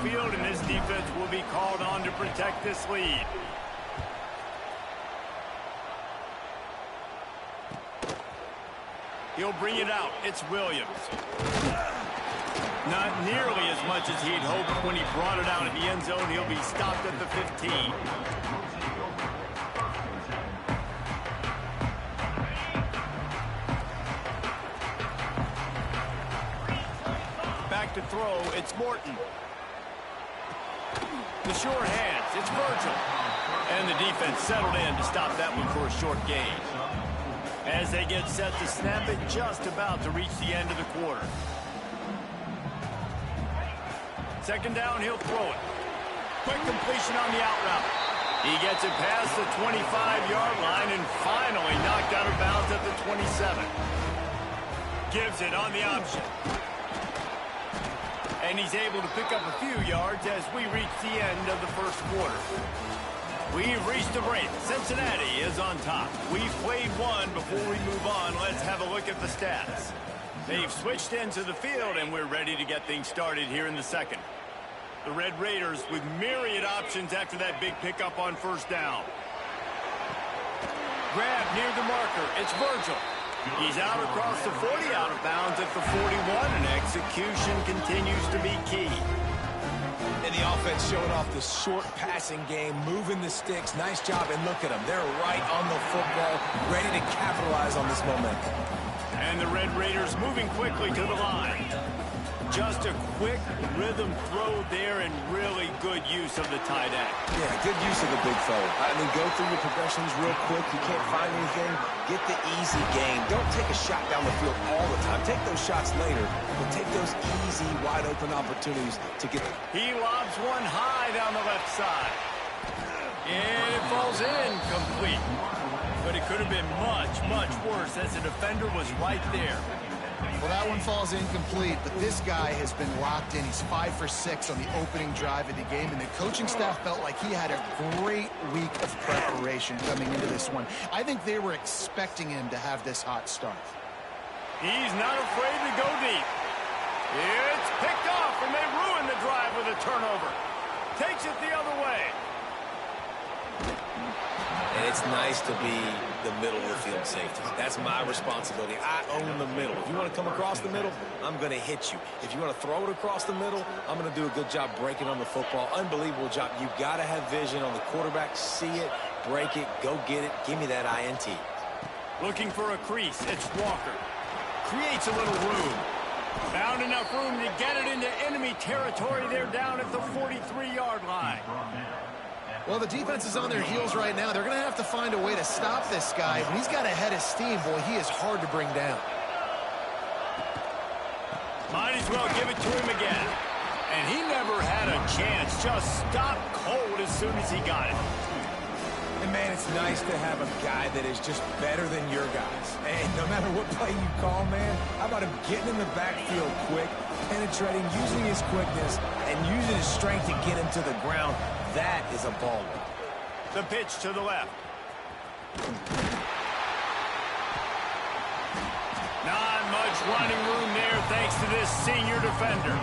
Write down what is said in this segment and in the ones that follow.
field, and this defense will be called on to protect this lead. He'll bring it out. It's Williams. Not nearly as much as he'd hoped when he brought it out of the end zone. He'll be stopped at the 15. Back to throw, it's Morton. The short hands, it's Virgil. And the defense settled in to stop that one for a short gain. As they get set to snap it, just about to reach the end of the quarter. Second down, he'll throw it. Quick completion on the out route. He gets it past the 25-yard line and finally knocked out of bounds at the 27. Gives it on the option. And he's able to pick up a few yards as we reach the end of the first quarter. We've reached a break. Cincinnati is on top. We've played one. Before we move on, let's have a look at the stats. They've switched into the field, and we're ready to get things started here in the second. The Red Raiders with myriad options after that big pickup on first down. Grab near the marker. It's Virgil. He's out across the 40, out of bounds at the 41, and execution continues to be key. And the offense showing off the short passing game, moving the sticks. Nice job, and look at them. They're right on the football, ready to capitalize on this momentum. And the Red Raiders moving quickly to the line. Just a quick rhythm throw there and really good use of the tight end. Yeah, good use of the big fella. I mean, go through your progressions real quick. You can't find anything, get the easy gain. Don't take a shot down the field all the time. Take those shots later, but take those easy, wide-open opportunities to get them. He lobs one high down the left side. And it falls in complete. But it could have been much, much worse as the defender was right there. Well, that one falls incomplete, but this guy has been locked in. He's 5 for 6 on the opening drive of the game, and the coaching staff felt like he had a great week of preparation coming into this one. I think they were expecting him to have this hot start. He's not afraid to go deep. It's picked off, and they ruin the drive with a turnover. Takes it the other way. And it's nice to be the middle of the field safety. That's my responsibility. I own the middle. If you want to come across the middle, I'm going to hit you. If you want to throw it across the middle, I'm going to do a good job breaking on the football. Unbelievable job. You've got to have vision on the quarterback. See it, break it, go get it. Give me that INT. Looking for a crease. It's Walker. Creates a little room. Found enough room to get it into enemy territory. They're down at the 43-yard line. Well, the defense is on their heels right now. They're going to have to find a way to stop this guy. When he's got a head of steam, boy, he is hard to bring down. Might as well give it to him again. And he never had a chance. Just stopped cold as soon as he got it. And, man, it's nice to have a guy that is just better than your guys. And no matter what play you call, man, how about him getting in the backfield quick, penetrating, using his quickness, and using his strength to get him to the ground. That is a baller. The pitch to the left. Not much running room there thanks to this senior defender.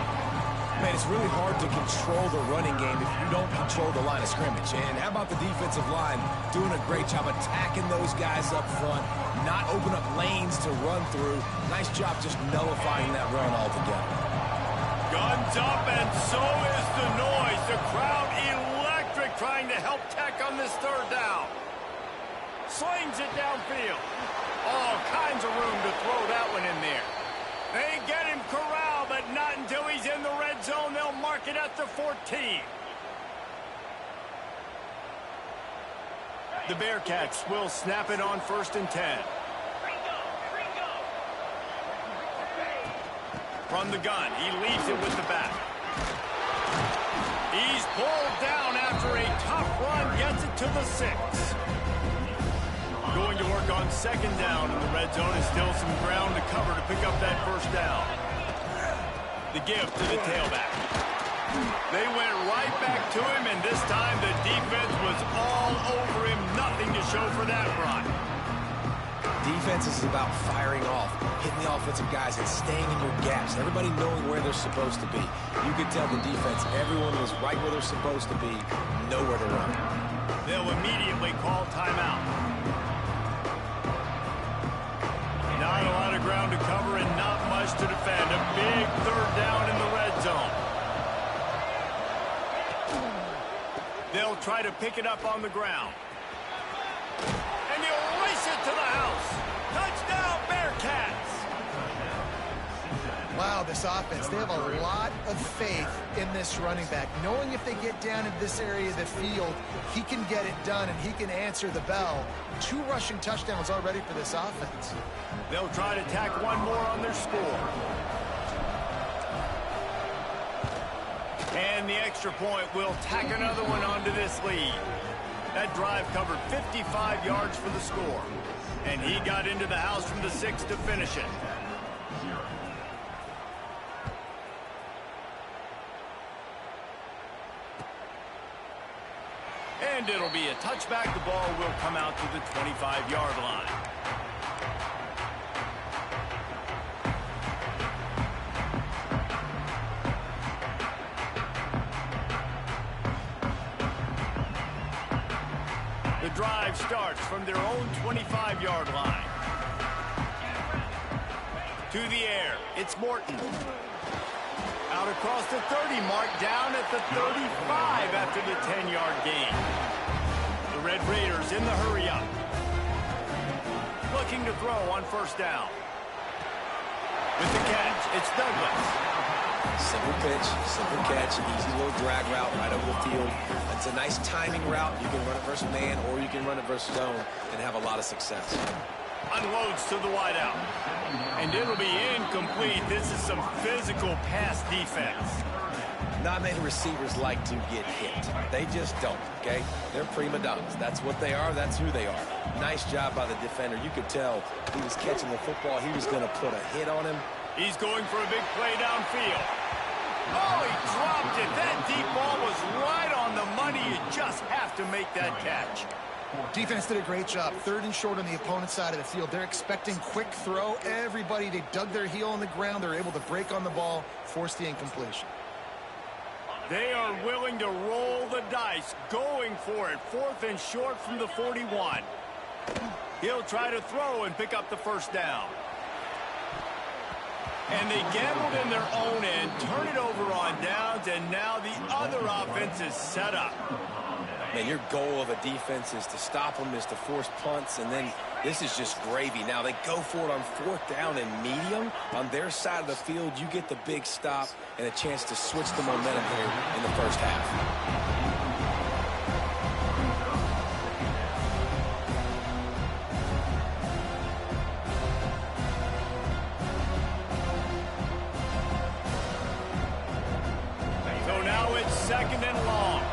Man, it's really hard to control the running game if you don't control the line of scrimmage. And how about the defensive line doing a great job attacking those guys up front, not open up lanes to run through. Nice job just nullifying that run altogether. Guns up, and so is the noise. The crowd electric trying to help Tech on this third down. Slings it downfield. All kinds of room to throw that one in there. They get him corralled, but not until he's in the red zone. They'll mark it at the 14. The Bearcats will snap it on 1st and 10. From the gun, he leaves it with the back. He's pulled down after a tough run, gets it to the 6. Going to work on 2nd down in the red zone, and still some ground to cover to pick up that first down. The give to the tailback. They went right back to him, and this time the defense was all over him. Nothing to show for that run. Defense is about firing off, hitting the offensive guys, and staying in your gaps. Everybody knowing where they're supposed to be. You could tell the defense, everyone was right where they're supposed to be, nowhere to run. They'll immediately call timeout. Not a lot of ground to cover and not much to defend. A big third down in the red zone. They'll try to pick it up on the ground. And he'll race it to the house. Touchdown, Bearcats! Wow, this offense, they have a lot of faith in this running back, knowing if they get down into this area of the field, he can get it done and he can answer the bell. 2 rushing touchdowns already for this offense. They'll try to tack one more on their score. And the extra point will tack another one onto this lead. That drive covered 55 yards for the score. And he got into the house from the 6 to finish it. And it'll be a touchback. The ball will come out to the 25-yard line. The drive starts from their own 25-yard line. To the air, it's Morton. Out across the 30 mark, down at the 35 after the 10-yard gain. The Red Raiders in the hurry-up. Looking to throw on first down. With the catch, it's Douglas. Simple pitch, simple catch, easy little drag route right over the field. It's a nice timing route. You can run it versus man or you can run it versus zone and have a lot of success. Unloads to the wideout. And it'll be incomplete. This is some physical pass defense. Not many receivers like to get hit. They just don't, okay? They're prima donnas. That's what they are. That's who they are. Nice job by the defender. You could tell he was catching the football. He was going to put a hit on him. He's going for a big play downfield. Oh, he dropped it. That deep ball was right on the money. You just have to make that catch. Defense did a great job. 3rd and short on the opponent's side of the field. They're expecting quick throw. Everybody, they dug their heel on the ground. They're able to break on the ball, force the incompletion. They are willing to roll the dice, going for it. 4th and short from the 41. He'll try to throw and pick up the first down. And they gambled in their own end, turn it over on downs, and now the other offense is set up. Man, your goal of a defense is to stop them, is to force punts, and then this is just gravy. Now they go for it on 4th down and medium. On their side of the field, you get the big stop and a chance to switch the momentum here in the first half. So now it's 2nd and long.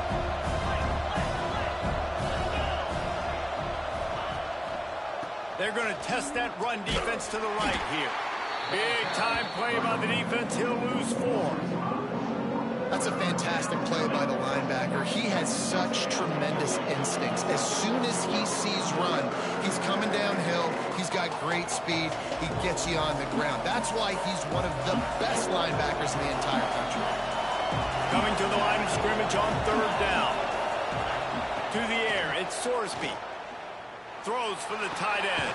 They're going to test that run defense to the right here. Big time play by the defense. He'll lose 4. That's a fantastic play by the linebacker. He has such tremendous instincts. As soon as he sees run, he's coming downhill. He's got great speed. He gets you on the ground. That's why he's one of the best linebackers in the entire country. Coming to the line of scrimmage on 3rd down. To the air, it's Sorsby. Throws for the tight end.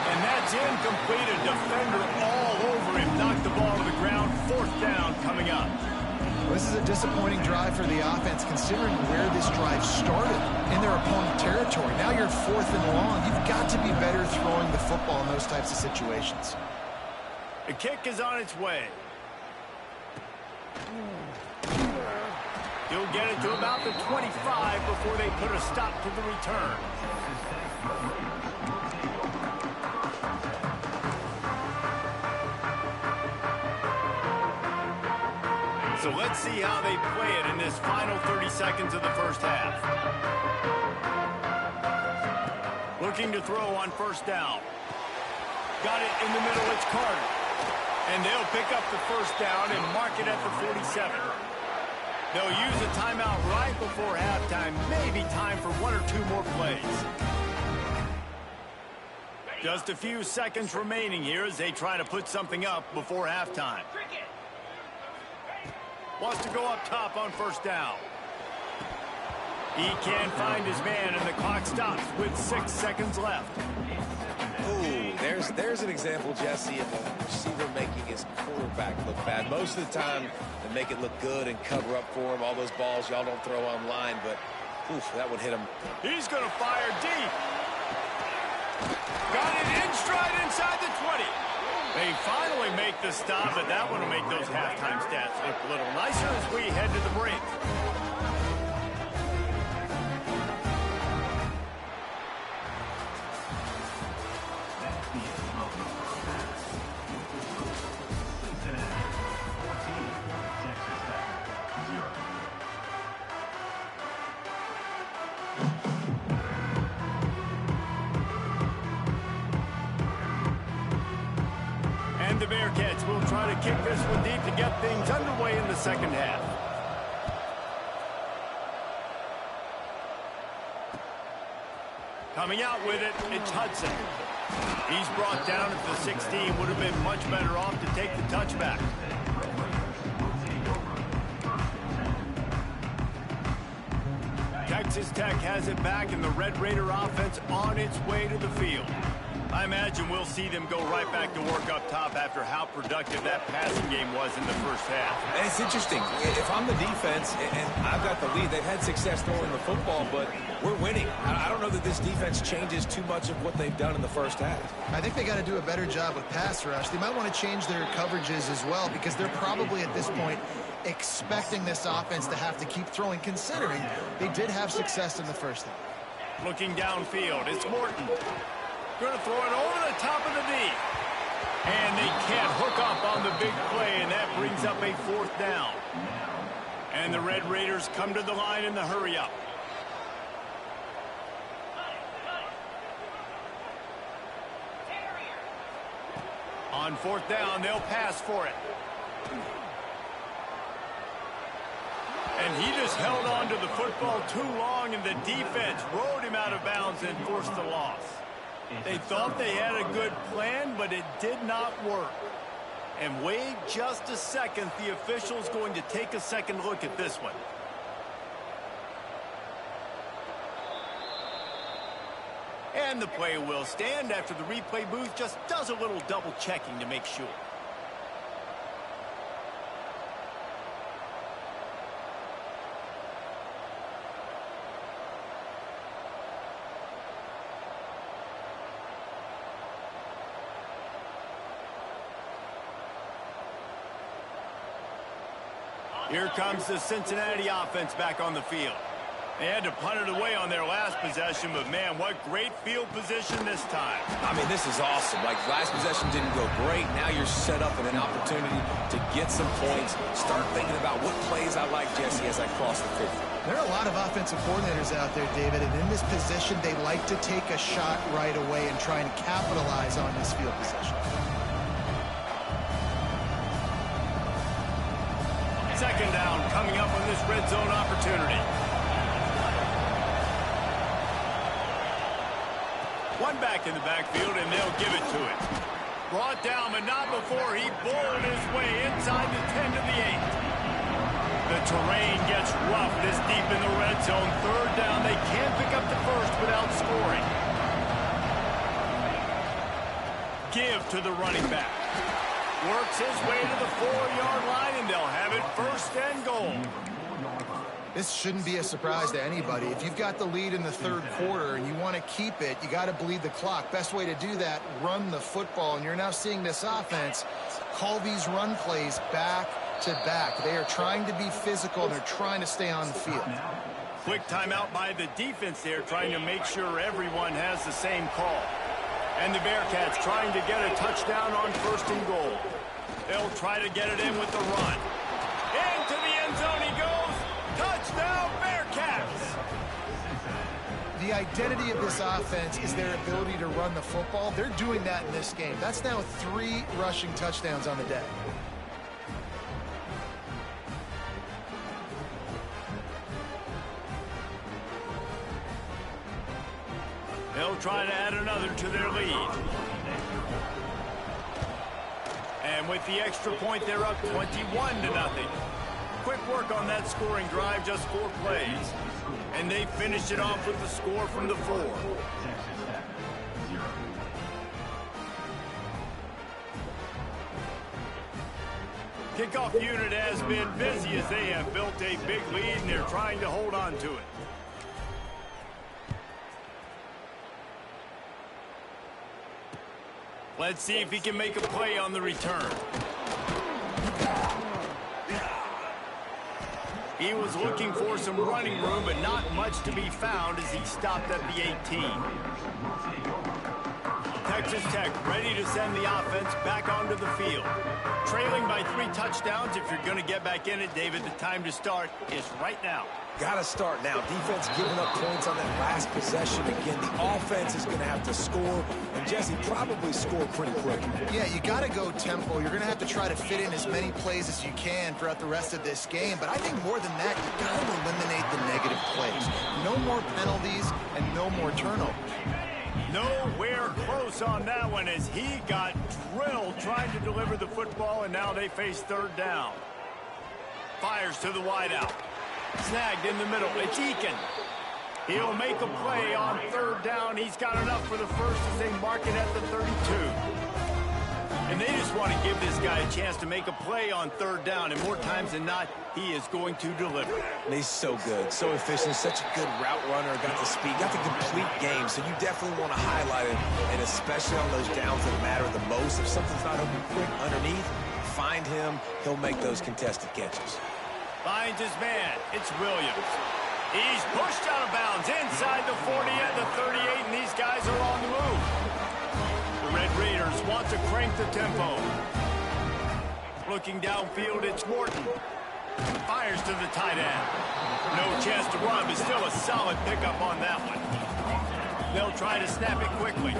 And that's incomplete. A defender all over him. Knocked the ball to the ground. 4th down coming up. Well, this is a disappointing drive for the offense, considering where this drive started in their opponent territory. Now you're 4th and long. You've got to be better throwing the football in those types of situations. The kick is on its way. He'll get it to about the 25 before they put a stop to the return. So let's see how they play it in this final 30 seconds of the first half. Looking to throw on 1st down. Got it in the middle, it's Carter. And they'll pick up the 1st down and mark it at the 47. They'll use a timeout right before halftime. Maybe time for 1 or 2 more plays. Just a few seconds remaining here as they try to put something up before halftime. Wants to go up top on first down. He can't find his man, and the clock stops with 6 seconds left. Ooh, there's an example, Jesse, of a receiver making his quarterback look bad. Most of the time, they make it look good and cover up for him. All those balls y'all don't throw online, but oof, that would hit him. He's going to fire deep. Got it in stride inside the 20. They finally make the stop, but that one will make those halftime stats look a little nicer as we head to the break. And the Bearcats will try to kick this one deep to get things underway in the second half. Coming out with it, it's Hudson. He's brought down at the 16. Would have been much better off to take the touchback. Texas Tech has it back, and the Red Raider offense on its way to the field. I imagine we'll see them go right back to work up top after how productive that passing game was in the first half. And it's interesting. If I'm the defense and I've got the lead, they've had success throwing the football, but we're winning. I don't know that this defense changes too much of what they've done in the first half. I think they got to do a better job with pass rush. They might want to change their coverages as well, because they're probably at this point expecting this offense to have to keep throwing, considering they did have success in the first half. Looking downfield, it's Morton. Going to throw it over the top of the knee. And they can't hook up on the big play, and that brings up a fourth down. And the Red Raiders come to the line in the hurry-up. On fourth down, they'll pass for it. And he just held on to the football too long, and the defense rode him out of bounds and forced the loss. They thought they had a good plan, but it did not work. And wait just a second. The official's going to take a second look at this one. And the play will stand after the replay booth just does a little double checking to make sure. Here comes the Cincinnati offense back on the field. They had to punt it away on their last possession, but man, what great field position this time. I mean, this is awesome. Like, last possession didn't go great. Now you're set up with an opportunity to get some points. Start thinking about what plays I like, Jesse, as I cross the field. There are a lot of offensive coordinators out there, David, and in this position, they like to take a shot right away and try and capitalize on this field position. Second down coming up on this red zone opportunity. One back in the backfield, and they'll give it to him. Brought down, but not before he bowled his way inside the 10 to the 8. The terrain gets rough this deep in the red zone. Third down, they can't pick up the first without scoring. Give to the running back. Works his way to the 4-yard line, and they'll have it first and goal. This shouldn't be a surprise to anybody. If you've got the lead in the third quarter and you want to keep it, you got to bleed the clock. Best way to do that, run the football. And you're now seeing this offense call these run plays back to back. They are trying to be physical, and they're trying to stay on the field. Quick timeout by the defense there, trying to make sure everyone has the same call. And the Bearcats trying to get a touchdown on first and goal. They'll try to get it in with the run. Into the end zone he goes. Touchdown, Bearcats! The identity of this offense is their ability to run the football. They're doing that in this game. That's now 3 rushing touchdowns on the day. They'll try to add another to their lead. And with the extra point, they're up 21-0. Quick work on that scoring drive, just 4 plays. And they finish it off with the score from the 4. Kickoff unit has been busy as they have built a big lead, and they're trying to hold on to it. Let's see if he can make a play on the return. He was looking for some running room, but not much to be found as he stopped at the 18. Texas Tech ready to send the offense back onto the field. Trailing by 3 touchdowns. If you're going to get back in it, David, the time to start is right now. Got to start now. Defense giving up points on that last possession. Again, the offense is going to have to score. And Jesse, probably score pretty quick. Yeah, you got to go tempo. You're going to have to try to fit in as many plays as you can throughout the rest of this game. But I think more than that, you got to eliminate the negative plays. No more penalties and no more turnovers. Nowhere close on that one as he got drilled trying to deliver the football, and now they face 3rd down. Fires to the wideout. Snagged in the middle. It's Eakin. He'll make a play on 3rd down. He's got enough for the first as they mark it at the 32. And they just want to give this guy a chance to make a play on 3rd down, and more times than not, he is going to deliver. And he's so good, so efficient, such a good route runner, got the speed, got the complete game, so you definitely want to highlight it, and especially on those downs that matter the most. If something's not open quick underneath, find him, he'll make those contested catches. Finds his man. It's Williams. He's pushed out of bounds inside the 40 and the 38, and these guys are on the move. The Red Raiders want to crank the tempo. Looking downfield, it's Morton. Fires to the tight end. No chance to run, but still a solid pickup on that one. They'll try to snap it quickly.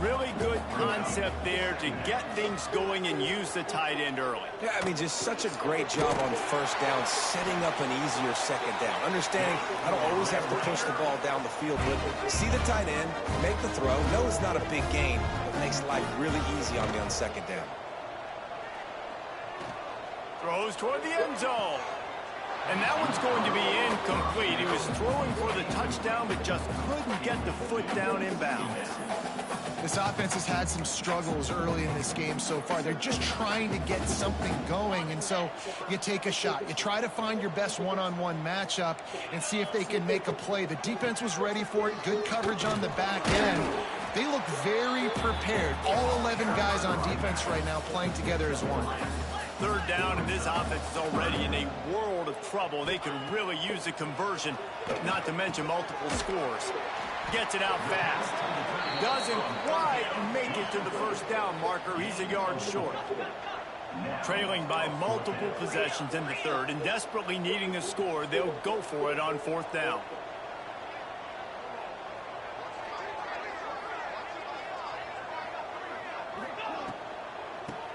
Really good concept there to get things going and use the tight end early. Yeah, I mean, just such a great job on 1st down, setting up an easier 2nd down. Understanding I don't always have to push the ball down the field, but see the tight end, make the throw. No, it's not a big gain, but makes life really easy on me on 2nd down. Throws toward the end zone. And that one's going to be incomplete. He was throwing for the touchdown, but just couldn't get the foot down inbounds. This offense has had some struggles early in this game so far. They're just trying to get something going, and so you take a shot. You try to find your best one-on-one matchup and see if they can make a play. The defense was ready for it. Good coverage on the back end. They look very prepared. All 11 guys on defense right now playing together as one. 3rd down, and this offense is already in a world of trouble. They could really use a conversion, not to mention multiple scores. Gets it out fast. Doesn't quite make it to the 1st down marker. He's a yard short. Trailing by multiple possessions in the 3rd and desperately needing a score, they'll go for it on 4th down.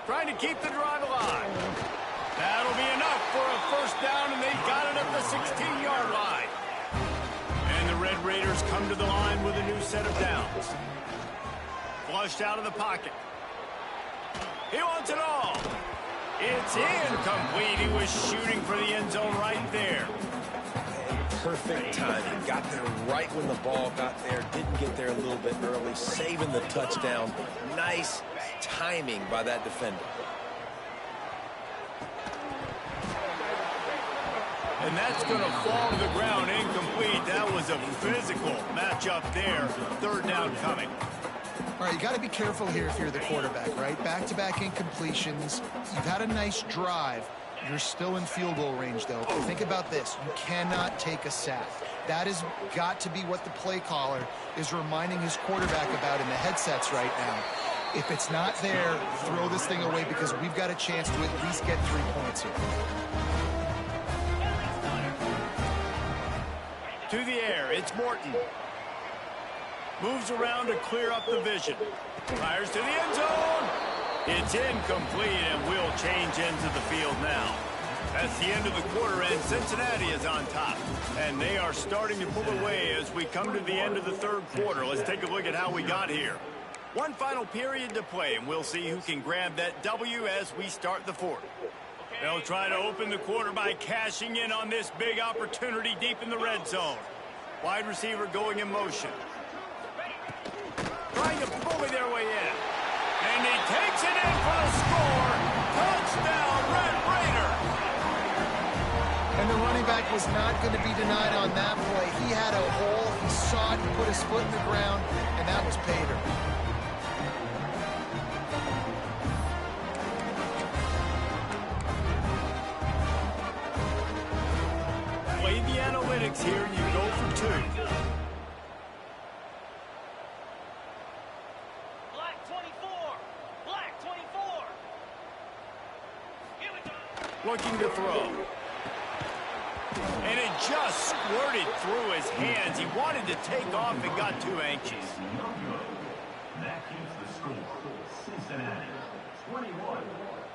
Trying to keep the drive alive. That'll be enough for a 1st down, and they've got it at the 16-yard line. And the Red Raiders come to the line with a new set of downs. Flushed out of the pocket. He wants it all. It's incomplete. He was shooting for the end zone right there. Perfect timing. Got there right when the ball got there. Didn't get there a little bit early. Saving the touchdown. Nice timing by that defender. And that's going to fall to the ground incomplete. That was a physical matchup there. 3rd down coming. All right, you got to be careful here if you're the quarterback, right? Back-to-back incompletions. You've had a nice drive. You're still in field goal range, though. Think about this. You cannot take a sack. That has got to be what the play caller is reminding his quarterback about in the headsets right now. If it's not there, throw this thing away because we've got a chance to at least get 3 points here. To the air, it's Morton. Moves around to clear up the vision. Fires to the end zone. It's incomplete, and we'll change ends of the field now. That's the end of the quarter, and Cincinnati is on top. And they are starting to pull away as we come to the end of the third quarter. Let's take a look at how we got here. One final period to play, and we'll see who can grab that W as we start the fourth. They'll try to open the quarter by cashing in on this big opportunity deep in the red zone. Wide receiver going in motion. Trying to bully their way in. And he takes it in for the score. Touchdown, Red Raiders. And the running back was not going to be denied on that play. He had a hole. He saw it. He put his foot in the ground, and that was Pater. Play the analytics here. You go for two. Black 24. Black 24. Here we go. Looking to throw. And it just squirted through his hands. He wanted to take off and got too anxious. That keeps the score. Cincinnati 21,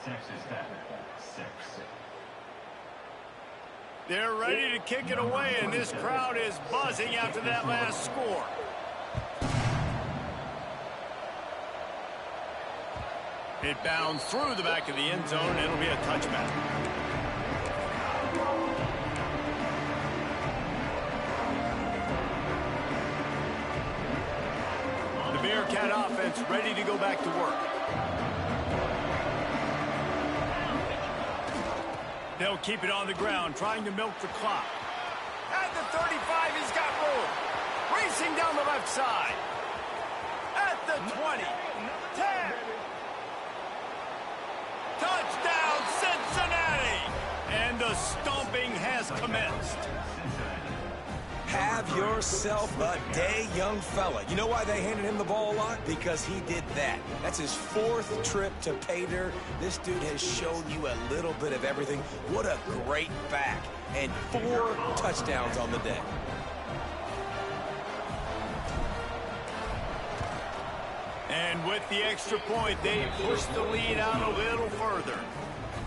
Texas Tech 6. They're ready to kick it away, and this crowd is buzzing after that last score. It bounds through the back of the end zone, and it'll be a touchback. The Bearcat offense ready to go back to work. They'll keep it on the ground, trying to milk the clock. At the 35, he's got room. Racing down the left side. At the 20. 10. Touchdown, Cincinnati! And the stomping has commenced. Have yourself a day, young fella. You know why they handed him the ball a lot? Because he did that. That's his fourth trip to Pater. This dude has shown you a little bit of everything. What a great back. And 4 touchdowns on the day. And with the extra point, they push the lead out a little further.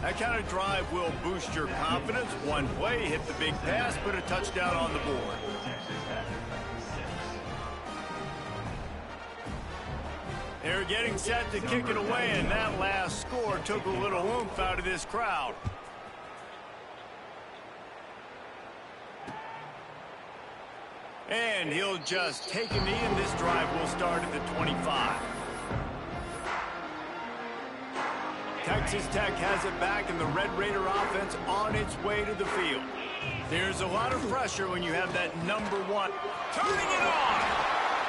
That kind of drive will boost your confidence. One play, hit the big pass, put a touchdown on the board. They're getting set to kick it away, and that last score took a little oomph out of this crowd. And he'll just take a knee, and this drive will start at the 25. Texas Tech has it back, and the Red Raider offense on its way to the field. There's a lot of pressure when you have that number 1 turning it on.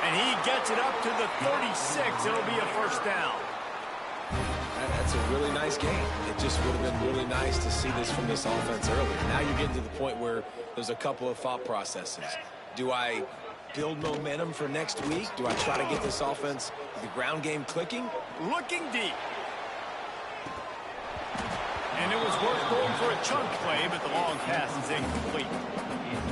And he gets it up to the 36. It'll be a first down. That's a really nice game. It just would have been really nice to see this from this offense earlier. Now you're getting to the point where there's a couple of thought processes. Do I build momentum for next week? Do I try to get this offense, the ground game clicking? Looking deep. And it was worth going for a chunk play, but the long pass is incomplete.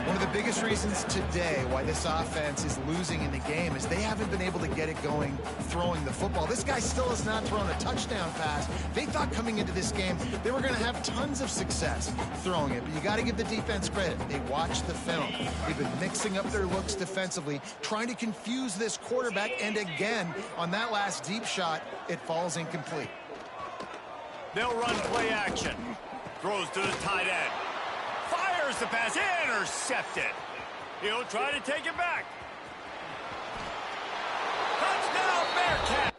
One of the biggest reasons today why this offense is losing in the game is they haven't been able to get it going throwing the football. This guy still has not thrown a touchdown pass. They thought coming into this game they were going to have tons of success throwing it, but you got to give the defense credit. They watched the film. They've been mixing up their looks defensively, trying to confuse this quarterback, and again, on that last deep shot, it falls incomplete. They'll run play action. Throws to the tight end. Fires the pass. Intercepted. He'll try to take it back. Touchdown, Bearcats.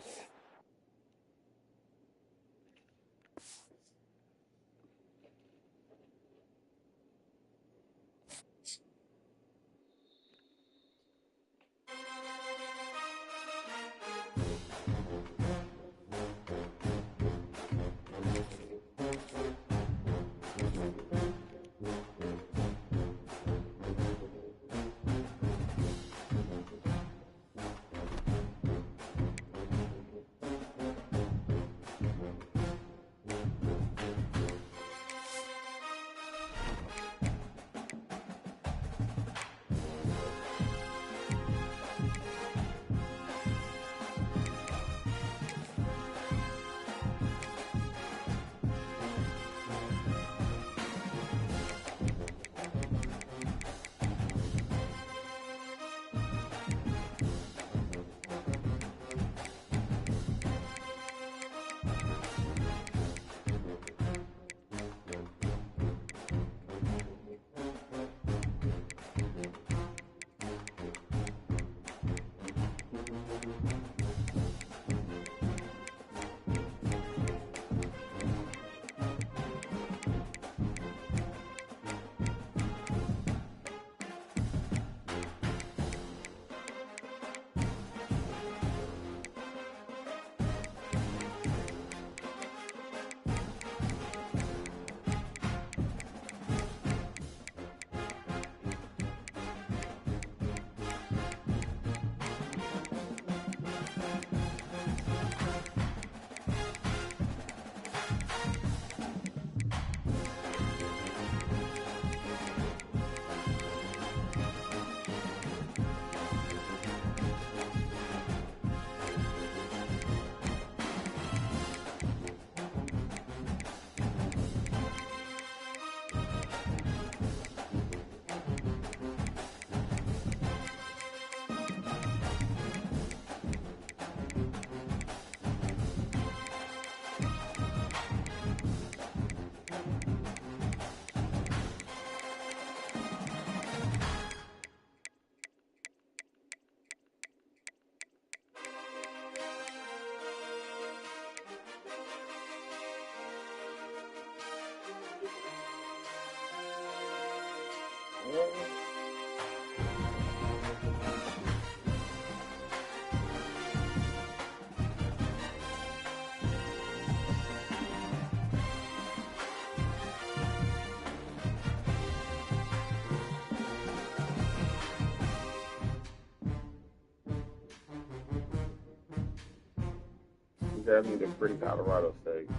Definitely the free Colorado State.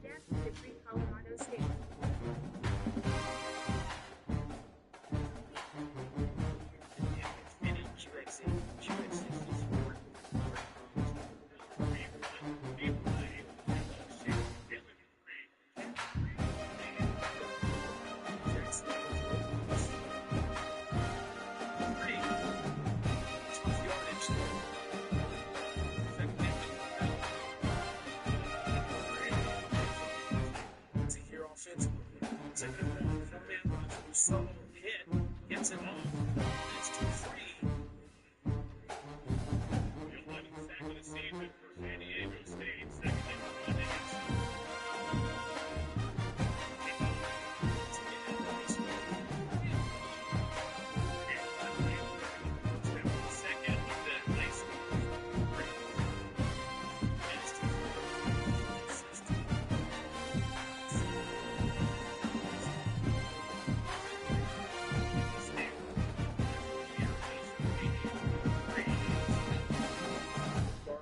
Definitely the free Colorado State.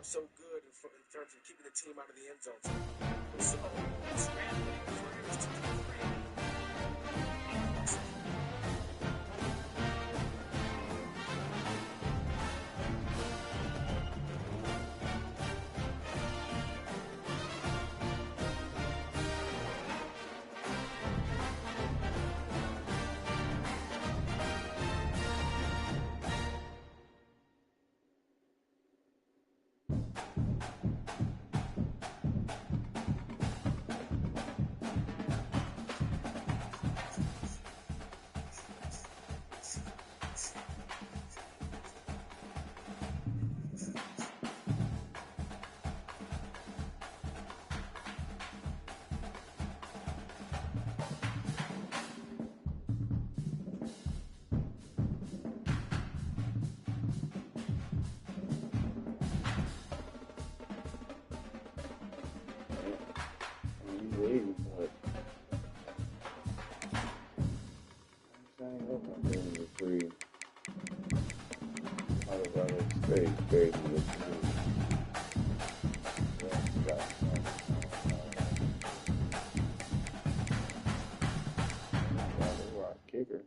So good in terms of keeping the team out of the end zone. So it's scrambling for to Waiting for it. I'm saying, I'm doing the free Colorado State, baby. Kicker.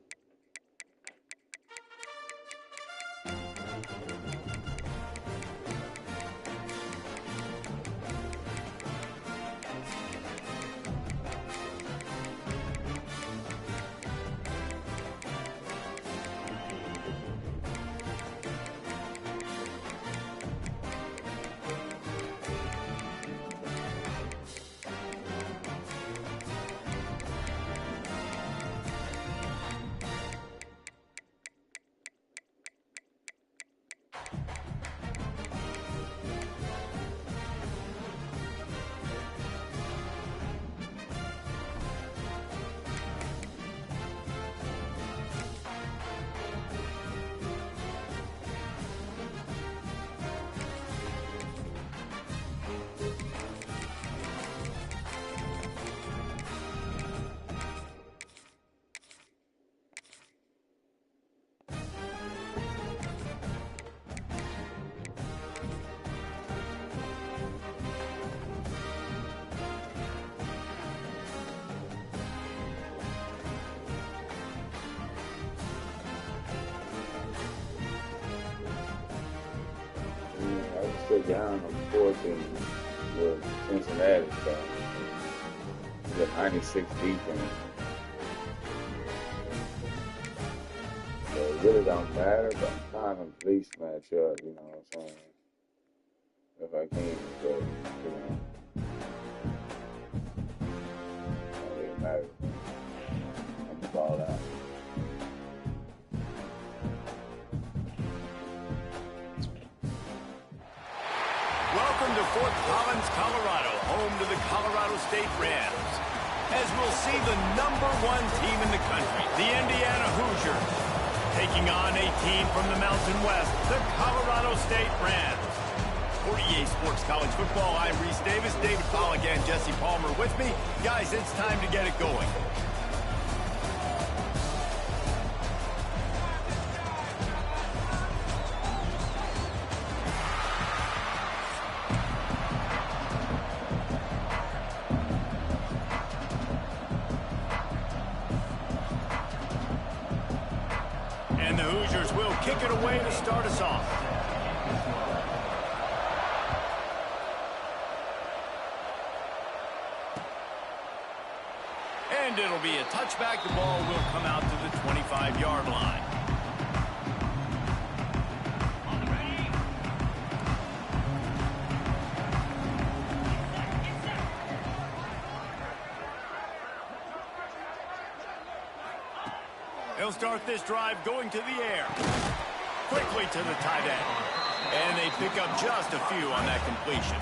Sit down on 4th and with Cincinnati, so the 96 defense. So it really don't matter, but I'm trying to at least match up, you know what I'm saying? If I can, but, you know, it don't really matter. I'm the ball out. Welcome to Fort Collins, Colorado, home to the Colorado State Rams. As will see the #1 team in the country, the Indiana Hoosiers, taking on a team from the Mountain West, the Colorado State Rams. For EA Sports College Football, I'm Reese Davis, David Pollack, and Jesse Palmer with me. Guys, it's time to get it going. And the Hoosiers will kick it away to start us off. And it'll be a touchback. The ball will come out to the 25-yard line. They'll start this drive going to the air. Quickly to the tight end. And they pick up just a few on that completion.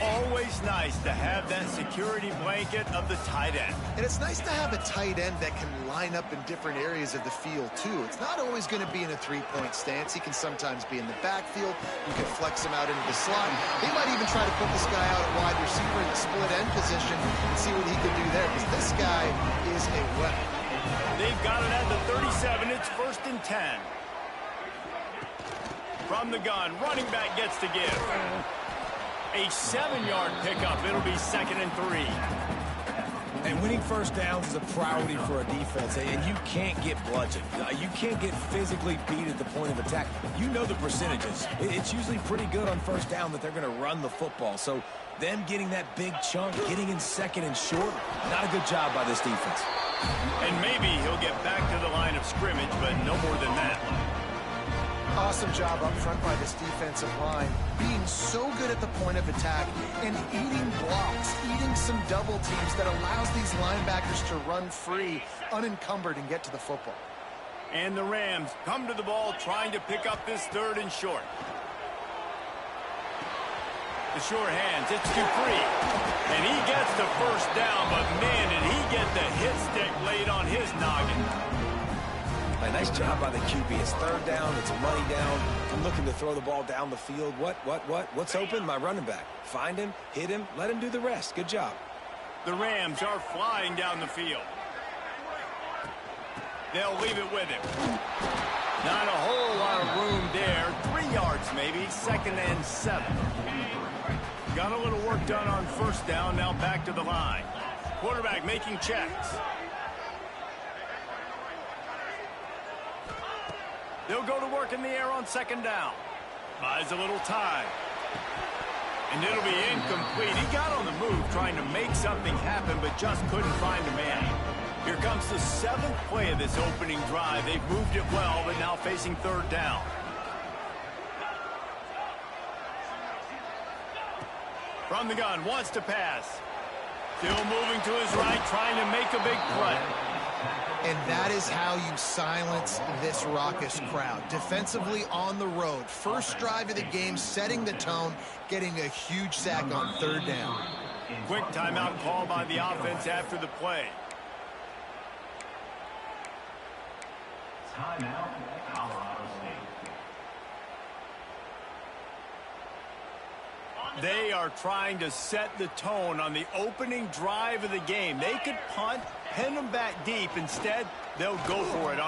Always nice to have that security blanket of the tight end. And it's nice to have a tight end that can line up in different areas of the field, too. It's not always going to be in a three-point stance. He can sometimes be in the backfield. You can flex him out into the slot. They might even try to put this guy out at wide receiver in the split end position and see what he can do there, because this guy is a weapon. They've got it at the 37. It's 1st and 10. From the gun, running back gets to give. A 7-yard pickup. It'll be 2nd and 3. And winning first downs is a priority for a defense, and you can't get bludgeoned. You can't get physically beat at the point of attack. You know the percentages. It's usually pretty good on first down that they're going to run the football. So them getting that big chunk, getting in 2nd and short, not a good job by this defense. And maybe he'll get back to the line of scrimmage, but no more than that. Awesome job up front by this defensive line, being so good at the point of attack and eating blocks, eating some double teams that allows these linebackers to run free, unencumbered, and get to the football. And the Rams come to the ball trying to pick up this 3rd and short. The short hands, it's Dupree. And he gets the first down, but man, did he get the hit stick laid on his noggin. Nice job by the QB. It's 3rd down. It's money down. I'm looking to throw the ball down the field. What's open? My running back. Find him, hit him, let him do the rest. Good job. The Rams are flying down the field. They'll leave it with him. Not a whole lot of room there. 3 yards maybe. 2nd and 7. Got a little work done on first down. Now back to the line. Quarterback making checks. They'll go to work in the air on 2nd down. Buys a little time. And it'll be incomplete. He got on the move trying to make something happen, but just couldn't find a man. Here comes the 7th play of this opening drive. They've moved it well, but now facing 3rd down. From the gun, wants to pass. Still moving to his right, trying to make a big play. And that is how you silence this raucous crowd. Defensively on the road. First drive of the game, setting the tone, getting a huge sack on 3rd down. Quick timeout call by the offense after the play. Timeout, Colorado State. They are trying to set the tone on the opening drive of the game. They could punt, pin them back deep. Instead, they'll go for it.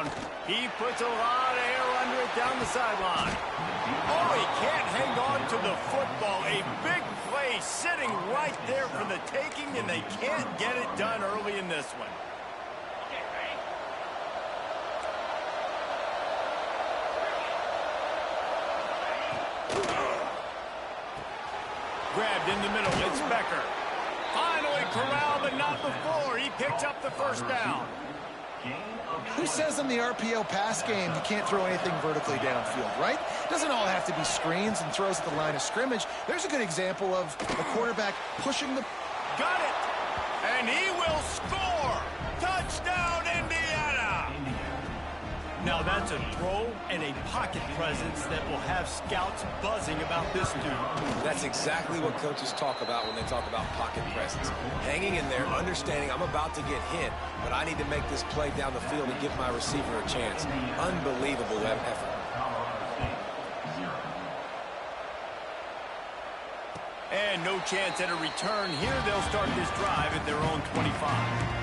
He puts a lot of air under it down the sideline. Oh, he can't hang on to the football. A big play sitting right there for the taking, and they can't get it done early in this one. Grabbed in the middle, it's Becker. Finally corralled, but not before. He picked up the first down. Who says in the RPO pass game you can't throw anything vertically downfield, right? It doesn't all have to be screens and throws at the line of scrimmage. There's a good example of a quarterback pushing the... Got it! And he will score! Touchdown, Indiana! Now that's a throw and a pocket presence that will have scouts buzzing about this dude. That's exactly what coaches talk about when they talk about pocket presence. Hanging in there, understanding I'm about to get hit, but I need to make this play down the field and give my receiver a chance. Unbelievable effort. And no chance at a return here. They'll start this drive at their own 25.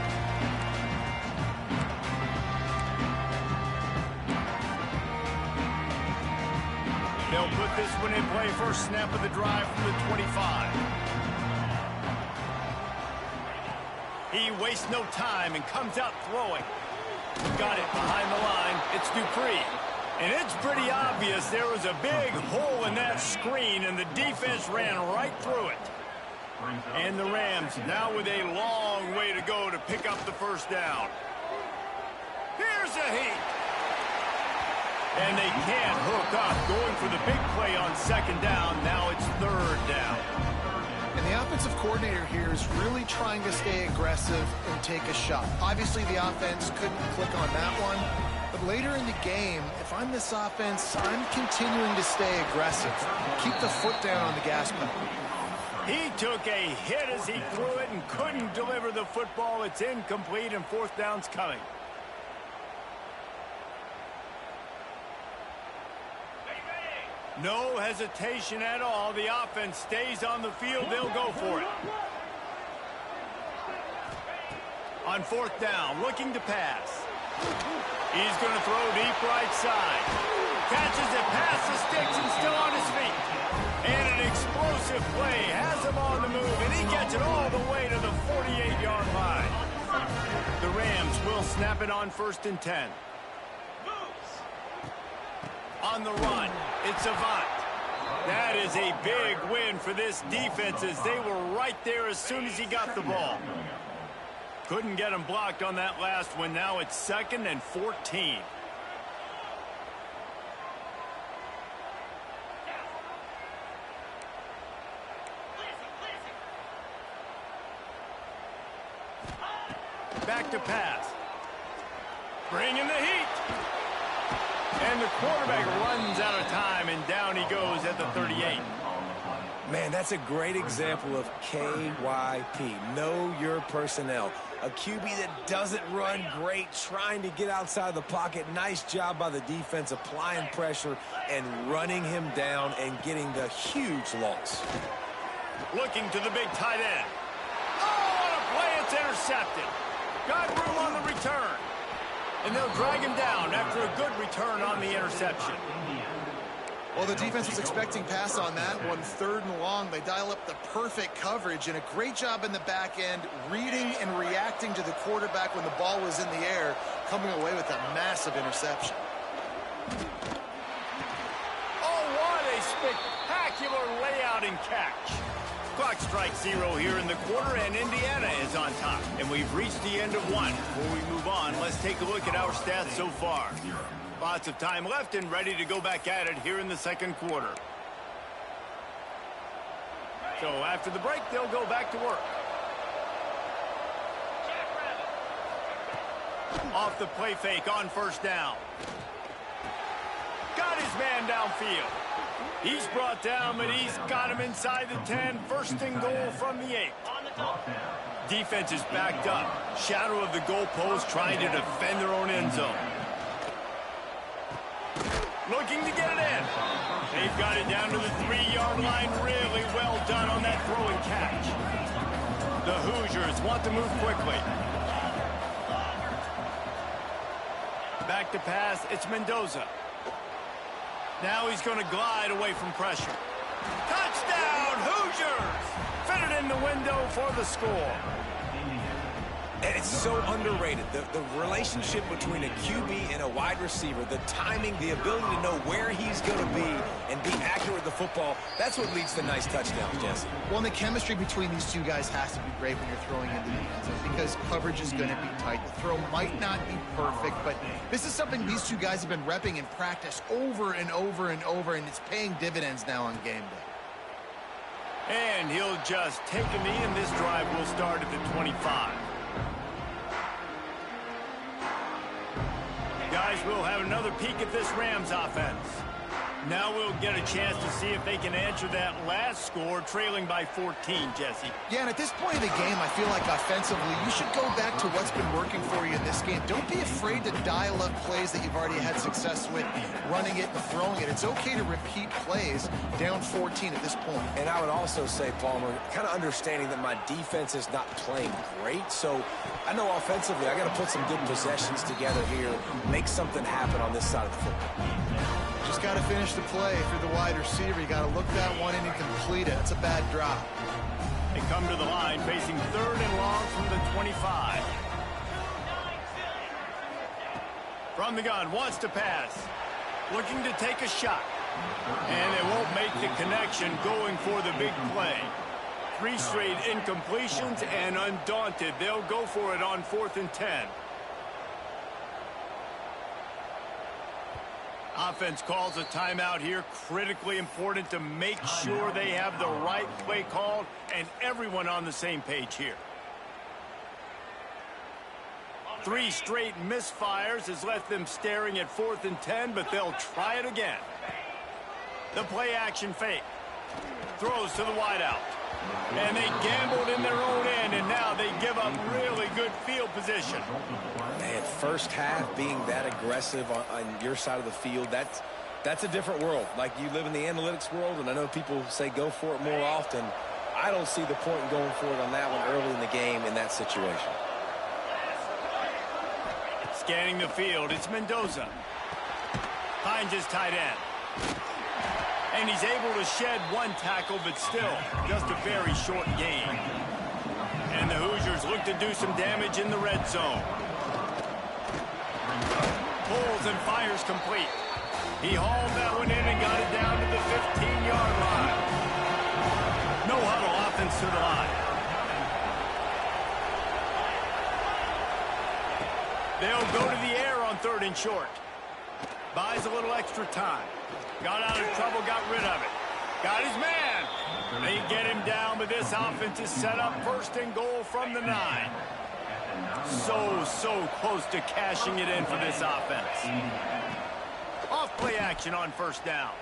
They'll put this one in play. First snap of the drive from the 25. He wastes no time and comes out throwing. Got it behind the line. It's Dupree. And it's pretty obvious there was a big hole in that screen, and the defense ran right through it. And the Rams now with a long way to go to pick up the first down. Here's a heat. And they can't hook up, going for the big play on second down. Now it's third down. And the offensive coordinator here is really trying to stay aggressive and take a shot. Obviously, the offense couldn't click on that one. But later in the game, if I'm this offense, I'm continuing to stay aggressive. Keep the foot down on the gas pedal. He took a hit as he threw it and couldn't deliver the football. It's incomplete, and fourth down's coming. No hesitation at all. The offense stays on the field. They'll go for it. On fourth down, looking to pass. He's going to throw deep right side. Catches it past the sticks and still on his feet. And an explosive play has him on the move, and he gets it all the way to the 48-yard line. The Rams will snap it on 1st and 10. On the run, it's Avant. That is a big win for this defense as they were right there as soon as he got the ball. Couldn't get him blocked on that last one. Now it's 2nd and 14. Back to pass. Bringing the heat. And the quarterback runs out of time, and down he goes at the 38. Man, that's a great example of KYP. Know your personnel. A QB that doesn't run great, trying to get outside the pocket. Nice job by the defense applying pressure and running him down and getting the huge loss. Looking to the big tight end. Oh, what a play. It's intercepted. Got room on the return. And they'll drag him down after a good return on the interception. Well, the defense was expecting pass on that one. 3rd and long. They dial up the perfect coverage and a great job in the back end, reading and reacting to the quarterback when the ball was in the air, coming away with a massive interception. Oh, what a spectacular layout and catch. Clock strikes 0 here in the quarter, and Indiana is on top. And we've reached the end of one. Before we move on, let's take a look at our stats so far. Lots of time left and ready to go back at it here in the 2nd quarter. So after the break, they'll go back to work. Off the play fake on 1st down. Got his man downfield. He's brought down, but he's got him inside the 10. 1st and goal from the 8. Defense is backed up. Shadow of the goalpost, trying to defend their own end zone. Looking to get it in. They've got it down to the 3-yard line. Really well done on that throw and catch. The Hoosiers want to move quickly. Back to pass. It's Mendoza. Now he's going to glide away from pressure. Touchdown, Hoosiers! Fitted in the window for the score. And it's so underrated. The relationship between a QB and a wide receiver, the timing, the ability to know where he's going to be and be accurate with the football, that's what leads to nice touchdowns, Jesse. Well, and the chemistry between these two guys has to be great when you're throwing into the end zone because coverage is going to be tight. The throw might not be perfect, but this is something these two guys have been repping in practice over and over and over, and it's paying dividends now on game day. And he'll just take a knee, and this drive will start at the 25. Guys we'll have another peek at this Rams offense. Now we'll get a chance to see if they can answer that last score, trailing by 14, Jesse. Yeah, and at this point in the game, I feel like offensively, you should go back to what's been working for you in this game. Don't be afraid to dial up plays that you've already had success with, running it and throwing it. It's okay to repeat plays down 14 at this point. And I would also say, Palmer, kind of understanding that my defense is not playing great, so I know offensively I got to put some good possessions together here, make something happen on this side of the football. Just got to finish the play for the wide receiver. You got to look that one in and complete it. That's a bad drop. They come to the line facing 3rd and long from the 25. From the gun, wants to pass. Looking to take a shot. And they won't make the connection going for the big play. 3 straight incompletions, and undaunted, they'll go for it on 4th and 10. Offense calls a timeout here. Critically important to make sure they have the right play called and everyone on the same page here. 3 straight misfires has left them staring at 4th and 10, but they'll try it again. The play action fake. Throws to the wideout. And they gambled in their own end, and now they give up really good field position. Man, first half being that aggressive on your side of the field, that's a different world. Like, you live in the analytics world, and I know people say go for it more often. I don't see the point in going for it on that one early in the game in that situation. Scanning the field, it's Mendoza. Finds his tight end. And he's able to shed 1 tackle, but still just a very short gain. And the Hoosiers look to do some damage in the red zone. Pulls and fires complete. He hauled that one in and got it down to the 15-yard line. No huddle, offense to the line. They'll go to the air on 3rd and short. Buys a little extra time. Got out of trouble, got rid of it. Got his man. They get him down, but this offense is set up 1st and goal from the 9. So close to cashing it in for this offense. Off play action on 1st down.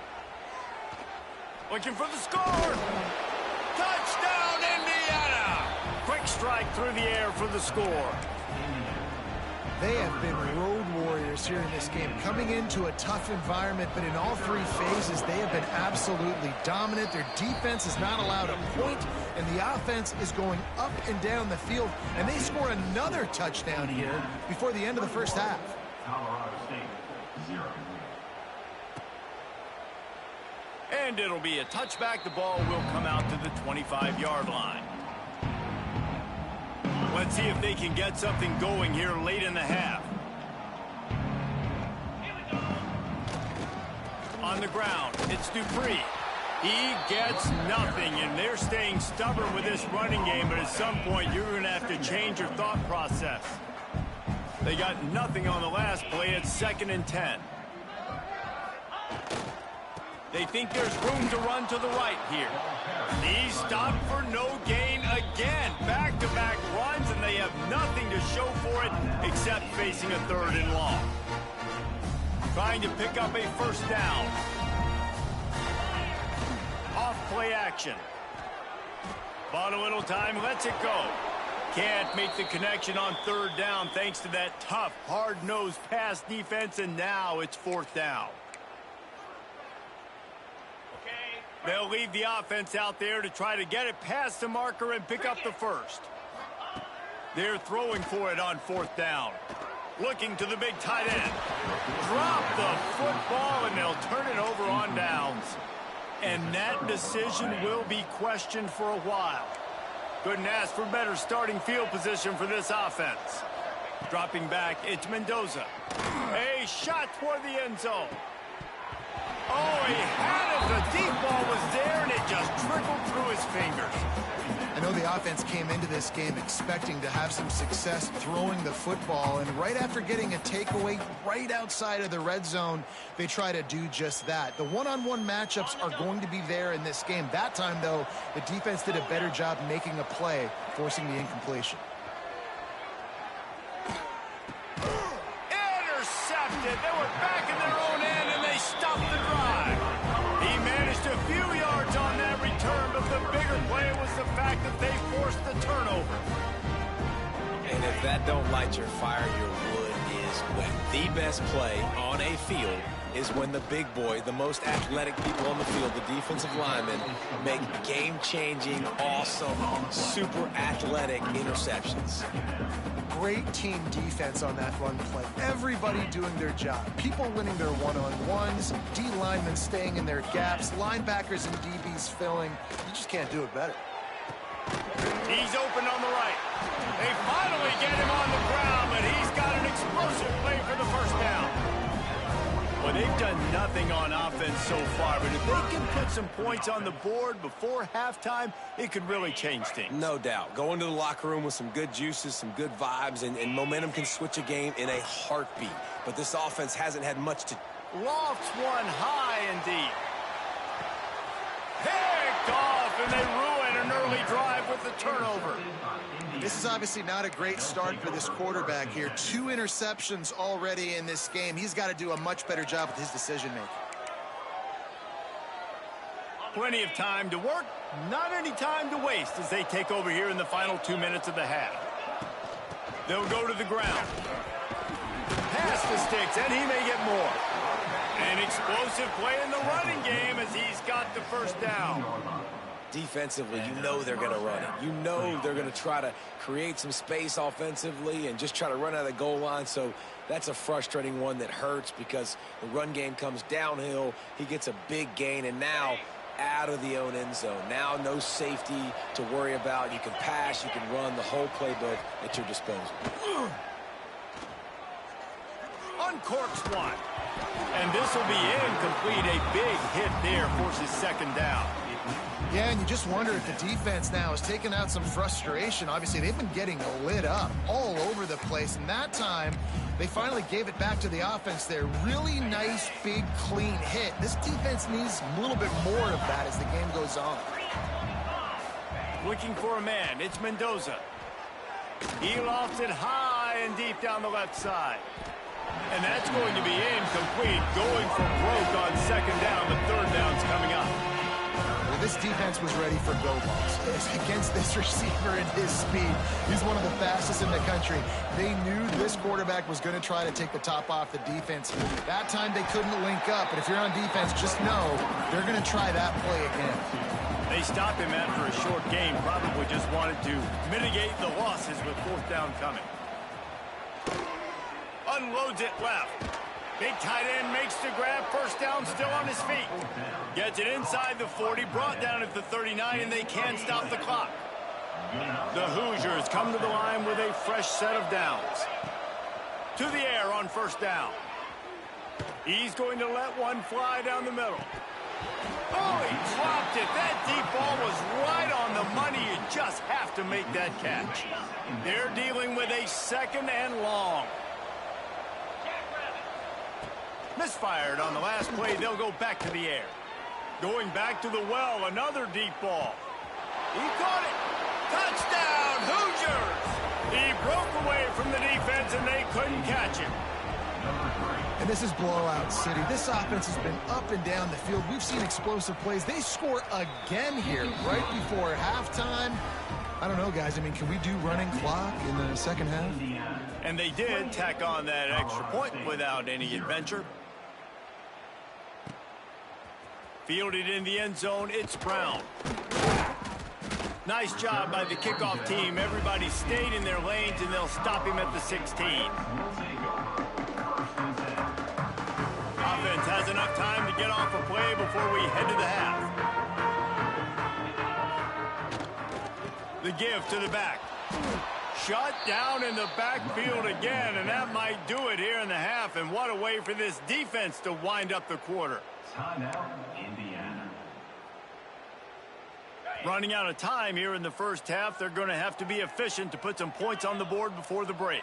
Looking for the score. Touchdown, Indiana. Quick strike through the air for the score. They have been road warriors here in this game, coming into a tough environment, but in all 3 phases, they have been absolutely dominant. Their defense is not allowed a point, and the offense is going up and down the field, and they score another touchdown here before the end of the first half. Colorado State, 0. And it'll be a touchback. The ball will come out to the 25-yard line. Let's see if they can get something going here late in the half. On the ground, it's Dupree. He gets nothing, and they're staying stubborn with this running game, but at some point you're going to have to change your thought process. They got nothing on the last play. It's 2nd and 10. They think there's room to run to the right here. He's stopped for no gain again. Back-to-back runs, and they have nothing to show for it except facing a 3rd and long. Trying to pick up a 1st down. Off play action. Bought a little time, lets it go. Can't make the connection on 3rd down thanks to that tough, hard-nosed pass defense, and now it's 4th down. They'll leave the offense out there to try to get it past the marker and pick up the 1st. They're throwing for it on 4th down. Looking to the big tight end. Drop the football, and they'll turn it over on downs. And that decision will be questioned for a while. Couldn't ask for better starting field position for this offense. Dropping back, it's Mendoza. A shot toward the end zone. Oh, he had it. The deep ball was there, and it just trickled through his fingers. I know the offense came into this game expecting to have some success throwing the football, and right after getting a takeaway right outside of the red zone, they try to do just that. The one-on-one matchups are going to be there in this game. That time, though, the defense did a better job making a play, forcing the incompletion. Intercepted. it. They were back in their own end, and they stopped the drive. He managed a few yards on that return, but the bigger play was the fact that they forced the turnover. And if that don't light your fire, your wood is wet. The best play on a field is when the big boy, the most athletic people on the field, the defensive linemen, make game-changing, awesome, super athletic interceptions. Great team defense on that run play. Everybody doing their job. People winning their one-on-ones, D linemen staying in their gaps, linebackers and DBs filling. You just can't do it better. He's open on the right. They finally get him on the ground, but he's got an explosive play for the first down. Well, they've done nothing on offense so far, but if they can put some points on the board before halftime, it could really change things. No doubt. Go into the locker room with some good juices, some good vibes, and momentum can switch a game in a heartbeat. But this offense hasn't had much to... Lofts one high and deep. Picked off, and they ruin an early drive with the turnover. This is obviously not a great start for this quarterback here. 2 interceptions already in this game. He's got to do a much better job with his decision-making. Plenty of time to work, not any time to waste as they take over here in the final 2 minutes of the half. They'll go to the ground. Pass the sticks, and he may get more. An explosive play in the running game as he's got the first down. Defensively, you know they're going to run it. You know they're going to try to create some space offensively and just try to run out of the goal line. So that's a frustrating one that hurts because the run game comes downhill. He gets a big gain, and now out of the own end zone. Now no safety to worry about. You can pass, you can run, the whole playbook at your disposal. Uncorks one. And this will be incomplete. A big hit there forces second down. Yeah, and you just wonder if the defense now has taken out some frustration. Obviously, they've been getting lit up all over the place, and that time they finally gave it back to the offense there. Really nice, big, clean hit. This defense needs a little bit more of that as the game goes on. Looking for a man. It's Mendoza. He lofts it high and deep down the left side. And that's going to be incomplete. Going for broke on second down. The third down's coming up. This defense was ready for go balls. Against this receiver and his speed, he's one of the fastest in the country. They knew this quarterback was going to try to take the top off the defense. That time they couldn't link up, but if you're on defense, just know they're going to try that play again. They stopped him after a short game, probably just wanted to mitigate the losses with fourth down coming. Unloads it left. Big tight end makes the grab. First down, still on his feet. Gets it inside the 40, brought down at the 39, and they can't stop the clock. The Hoosiers come to the line with a fresh set of downs. To the air on first down. He's going to let one fly down the middle. Oh, he dropped it. That deep ball was right on the money. You just have to make that catch. They're dealing with a second and long. Misfired on the last play. They'll go back to the air. Going back to the well, another deep ball. He caught it. Touchdown, Hoosiers! He broke away from the defense, and they couldn't catch him. And this is blowout city. This offense has been up and down the field. We've seen explosive plays. They score again here right before halftime. I don't know, guys. I mean, can we do running clock in the second half? And they did tack on that extra point without any adventure. Fielded in the end zone, it's Brown. Nice job by the kickoff team. Everybody stayed in their lanes, and they'll stop him at the 16. Offense has enough time to get off a play before we head to the half. The give to the back. Shut down in the backfield again, and that might do it here in the half. And what a way for this defense to wind up the quarter. Timeout, Indiana. Running out of time here in the first half. They're going to have to be efficient to put some points on the board before the break.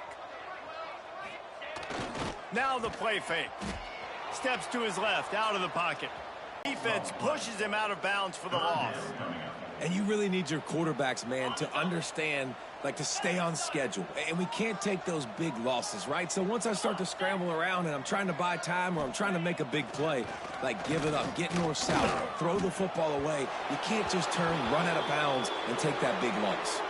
Now the play fake. Steps to his left, out of the pocket. Defense pushes him out of bounds for the loss. And you really need your quarterbacks, man, to understand like to stay on schedule. And we can't take those big losses, right? So once I start to scramble around and I'm trying to buy time or I'm trying to make a big play, like give it up, get north-south, throw the football away, you can't just turn, run out of bounds, and take that big loss.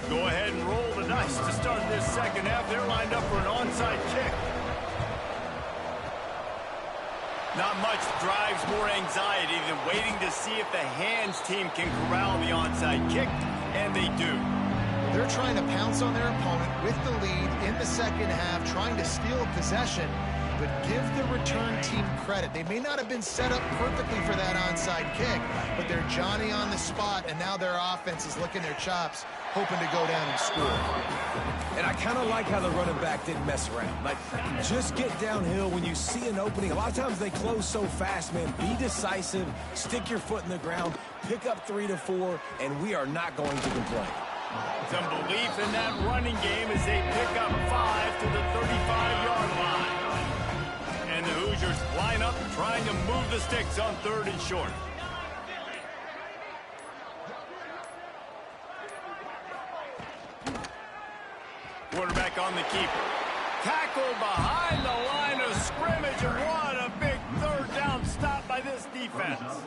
Go ahead and roll the dice to start this second half. They're lined up for an onside kick. Not much drives more anxiety than waiting to see if the hands team can corral the onside kick, and they do. They're trying to pounce on their opponent with the lead in the second half, trying to steal a possession, but give the return team credit. They may not have been set up perfectly for that onside kick, but they're Johnny on the spot, and now their offense is licking their chops, hoping to go down and score. And I kind of like how the running back didn't mess around. Like, just get downhill when you see an opening. A lot of times they close so fast, man. Be decisive, stick your foot in the ground, pick up 3 to 4, and we are not going to complain. Some belief in that running game as they pick up 5 to the 35-yard line. And the Hoosiers line up trying to move the sticks on 3rd and short. Quarterback on the keeper. Tackle behind the line of scrimmage, and what a big 3rd down stop by this defense.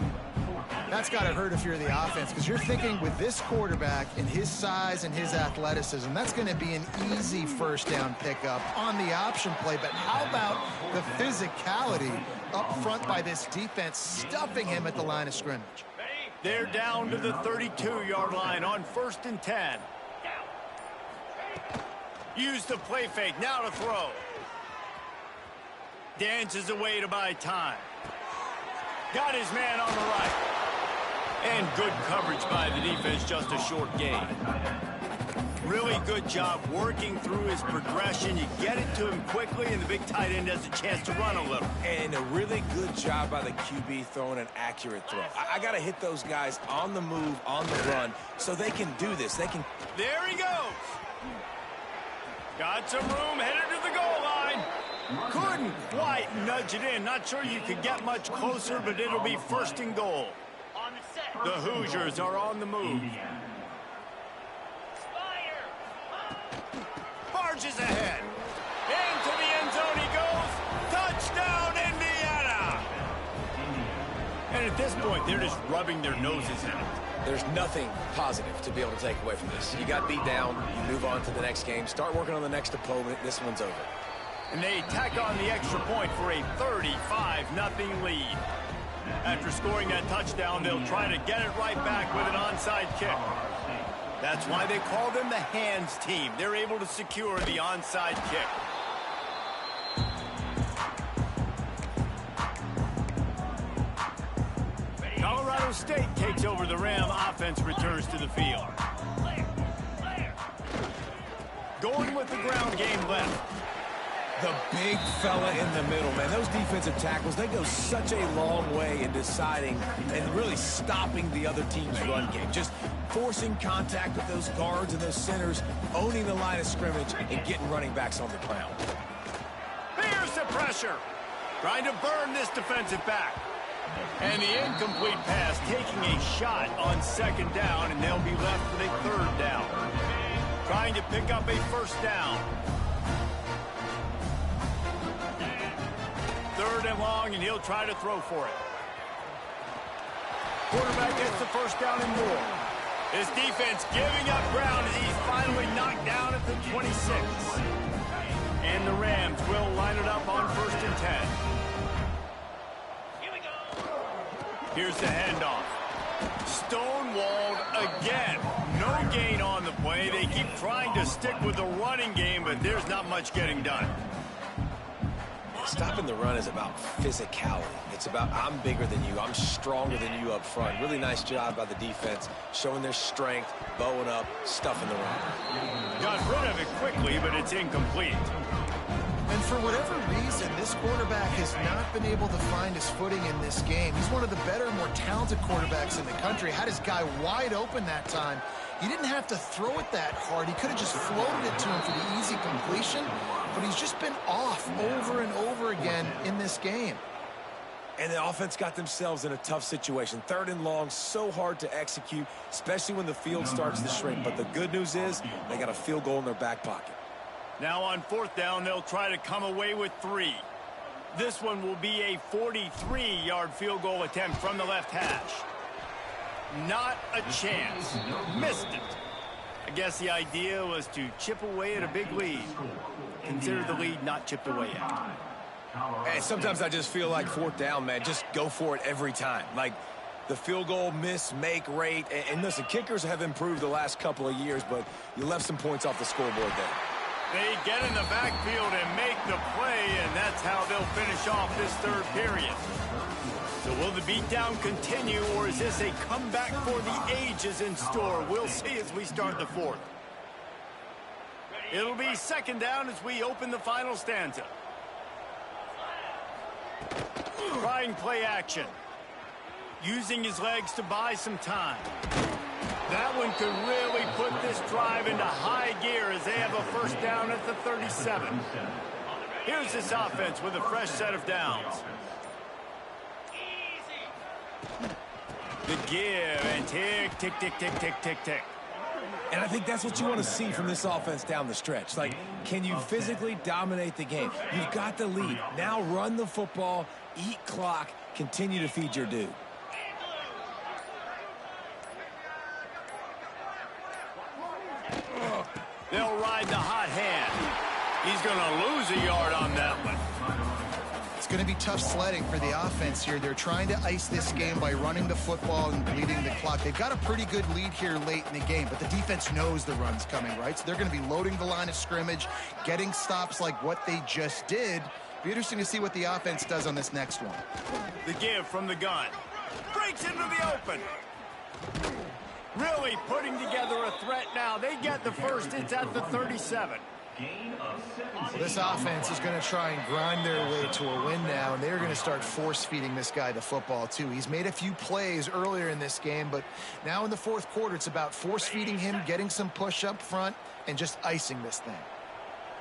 That's got to hurt if you're the offense, because you're thinking with this quarterback and his size and his athleticism, that's going to be an easy 1st down pickup on the option play. But how about the physicality up front by this defense, stuffing him at the line of scrimmage? They're down to the 32-yard line on 1st and 10. Use the play fake, now to throw. Dances away to buy time. Got his man on the right. And good coverage by the defense, just a short gain. Really good job working through his progression. You get it to him quickly, and the big tight end has a chance to run a little. And a really good job by the QB throwing an accurate throw. I got to hit those guys on the move, on the run, so they can do this. They can. There he goes. Got some room, headed to the goal line. Couldn't quite nudge it in. Not sure you could get much closer, but it'll be 1st and goal. The Hoosiers are on the move. Barges ahead. Into the end zone he goes. Touchdown, Indiana! And at this point, they're just rubbing their noses in it. There's nothing positive to be able to take away from this. You got beat down, you move on to the next game, start working on the next opponent. This one's over. And they tack on the extra point for a 35-0 lead. After scoring that touchdown, they'll try to get it right back with an onside kick. That's why they call them the hands team. They're able to secure the onside kick. Colorado State takes over the Ram. Offense returns to the field. Going with the ground game left. The big fella in the middle, man. Those defensive tackles, they go such a long way in deciding and really stopping the other team's run game. Just forcing contact with those guards and those centers, owning the line of scrimmage, and getting running backs on the ground. Here's the pressure. Trying to burn this defensive back. And the incomplete pass taking a shot on 2nd down, and they'll be left with a 3rd down. Trying to pick up a 1st down. 3rd and long, and he'll try to throw for it. Quarterback gets the 1st down and more. His defense giving up ground as he's finally knocked down at the 26. And the Rams will line it up on 1st and 10. Here's the handoff. Stonewalled again. No gain on the play. They keep trying to stick with the running game, but there's not much getting done. Stopping the run is about physicality. It's about I'm bigger than you. I'm stronger than you up front. Really nice job by the defense, showing their strength, bowing up, stuffing the run. Got rid of it quickly, but it's incomplete. And for whatever reason, this quarterback has not been able to find his footing in this game. He's one of the better, more talented quarterbacks in the country. Had his guy wide open that time. He didn't have to throw it that hard. He could have just floated it to him for the easy completion, but he's just been off over and over again in this game. And the offense got themselves in a tough situation. 3rd and long, so hard to execute, especially when the field starts to shrink. But the good news is they got a field goal in their back pocket. Now on 4th down, they'll try to come away with 3. This one will be a 43-yard field goal attempt from the left hash. Not a chance. Missed it. I guess the idea was to chip away at a big lead. Consider the lead not chipped away yet. And sometimes I just feel like 4th down, man, just go for it every time. Like the field goal miss-make rate. And listen, kickers have improved the last couple of years, but you left some points off the scoreboard there. They get in the backfield and make the play, and that's how they'll finish off this 3rd period. So will the beatdown continue, or is this a comeback for the ages in store? We'll see as we start the 4th. It'll be 2nd down as we open the final stanza. Trying play action. Using his legs to buy some time. That one could really put this drive into high gear as they have a 1st down at the 37. Here's this offense with a fresh set of downs. The give and tick, tick, tick, tick, tick, tick, tick. And I think that's what you want to see from this offense down the stretch. Like, can you physically dominate the game? You've got the lead. Now run the football, eat clock, continue to feed your dude. They'll ride the hot hand. He's going to lose a yard on that one. It's going to be tough sledding for the offense here. They're trying to ice this game by running the football and bleeding the clock. They've got a pretty good lead here late in the game, but the defense knows the run's coming, right? So they're going to be loading the line of scrimmage, getting stops like what they just did. Be interesting to see what the offense does on this next one. The give from the gun. Breaks into the open. Really putting together a threat now. They get the first. It's at the 37. Well, this offense is going to try and grind their way to a win now, and they're going to start force-feeding this guy the football, too. He's made a few plays earlier in this game, but now in the 4th quarter, it's about force-feeding him, getting some push up front, and just icing this thing.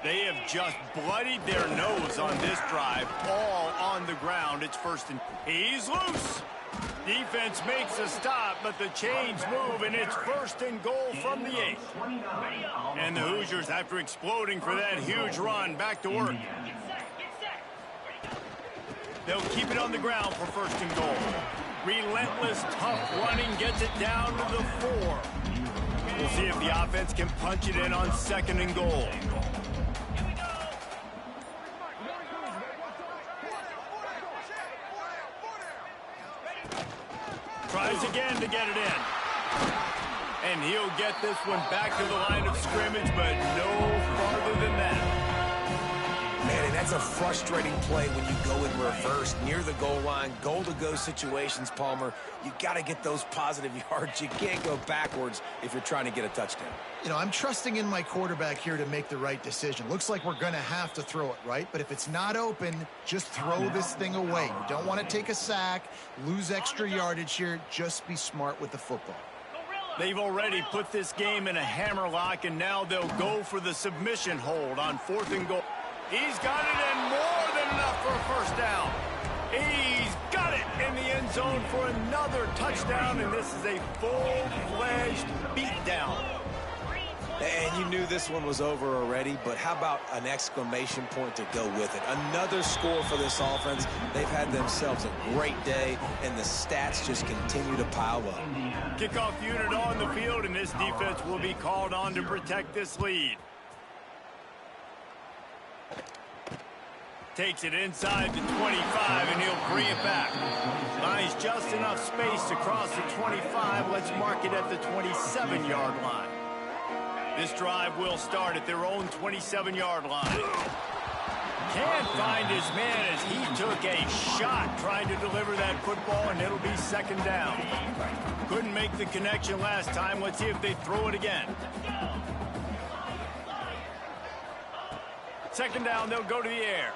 They have just bloodied their nose on this drive, all on the ground. It's 1st and... He's loose. Defense makes a stop, but the chains move, and it's 1st and goal from the 8. And the Hoosiers, after exploding for that huge run, back to work. They'll keep it on the ground for 1st and goal. Relentless, tough running gets it down to the 4. We'll see if the offense can punch it in on 2nd and goal. Tries again to get it in. And he'll get this one back to the line of scrimmage, but no farther than that. Man, and that's a frustrating play when you go in reverse near the goal line, goal-to-go situations, Palmer. You got to get those positive yards. You can't go backwards if you're trying to get a touchdown. You know, I'm trusting in my quarterback here to make the right decision. Looks like we're going to have to throw it, right? But if it's not open, just throw this thing away. You don't want to take a sack, lose extra yardage here. Just be smart with the football. They've already put this game in a hammerlock, and now they'll go for the submission hold on 4th and goal. He's got it, and more than enough for a 1st down. He's got it in the end zone for another touchdown, and this is a full-fledged beatdown. And you knew this one was over already, but how about an exclamation point to go with it? Another score for this offense. They've had themselves a great day, and the stats just continue to pile up. Kickoff unit on the field, and this defense will be called on to protect this lead. Takes it inside the 25, and he'll bring it back. Finds just enough space to cross the 25. Let's mark it at the 27-yard line. This drive will start at their own 27-yard line. Can't find his man as he took a shot trying to deliver that football, and it'll be 2nd down. Couldn't make the connection last time. Let's see if they throw it again. Second down, they'll go to the air.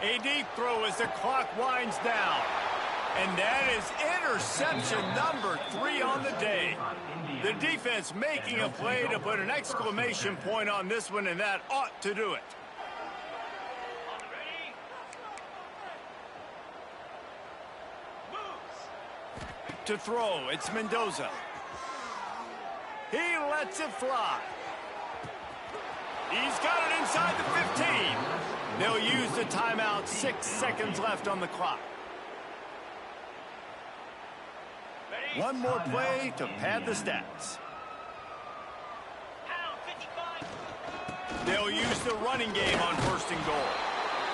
A deep throw as the clock winds down. And that is interception number 3 on the day. The defense making a play to put an exclamation point on this one, and that ought to do it. To throw, it's Mendoza. He lets it fly. He's got it inside the 15. They'll use the timeout. 6 seconds left on the clock. One more play to pad the stats. They'll use the running game on 1st and goal.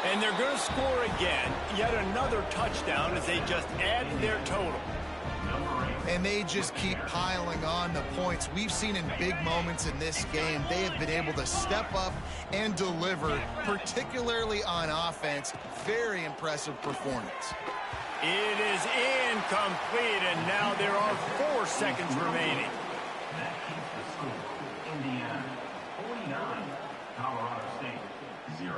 And they're going to score again. Yet another touchdown as they just add their total. And they just keep piling on the points. We've seen in big moments in this game, they have been able to step up and deliver, particularly on offense. Very impressive performance. It is incomplete, and now there are 4 seconds remaining. That keeps the score. Indiana 49, Colorado State 0.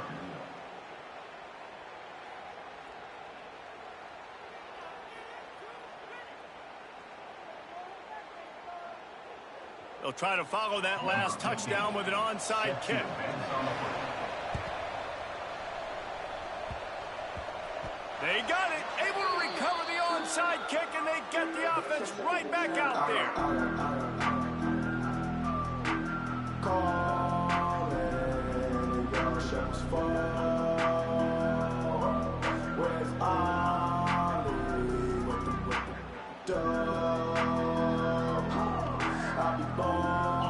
They'll try to follow that last touchdown with an onside kick. They got it, able to recover the onside kick, and they get the offense right back out there.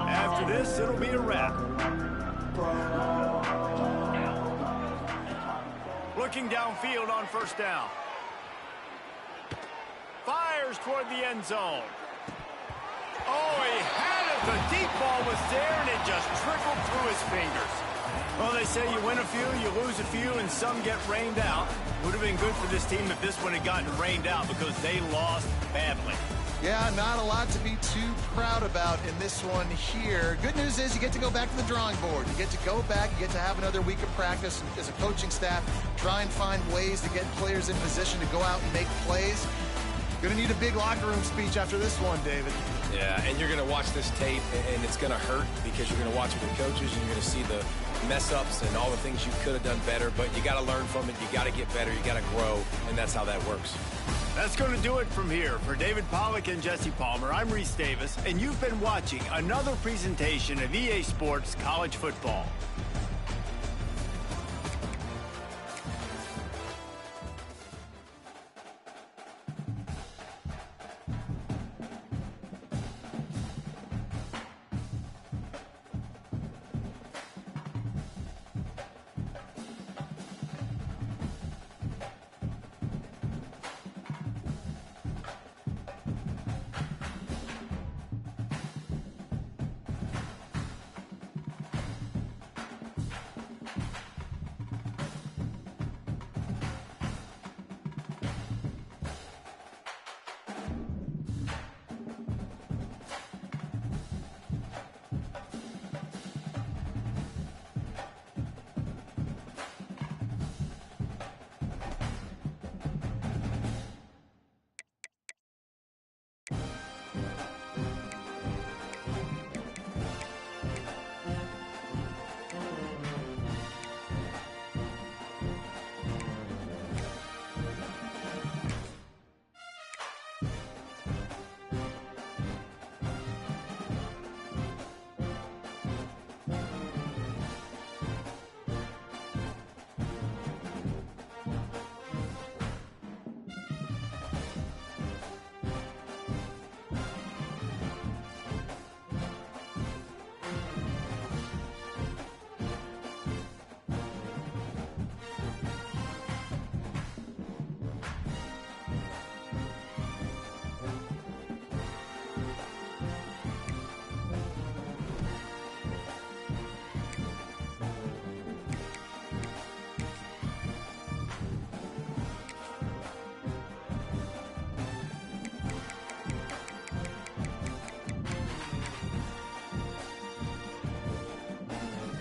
After this, it'll be a wrap. Looking downfield on 1st down. Fires toward the end zone. Oh, he had it. The deep ball was there, and it just trickled through his fingers. Well, they say you win a few, you lose a few, and some get rained out. Would have been good for this team if this one had gotten rained out because they lost badly. Yeah, not a lot to be too proud about in this one here. Good news is you get to go back to the drawing board. You get to go back, you get to have another week of practice as a coaching staff, try and find ways to get players in position to go out and make plays. Gonna need a big locker room speech after this one, David. Yeah, and you're going to watch this tape, and it's going to hurt because you're going to watch it with coaches, and you're going to see the mess-ups and all the things you could have done better, but you got to learn from it. You got to get better. You got to grow, and that's how that works. That's going to do it from here. For David Pollack and Jesse Palmer, I'm Reese Davis, and you've been watching another presentation of EA Sports College Football.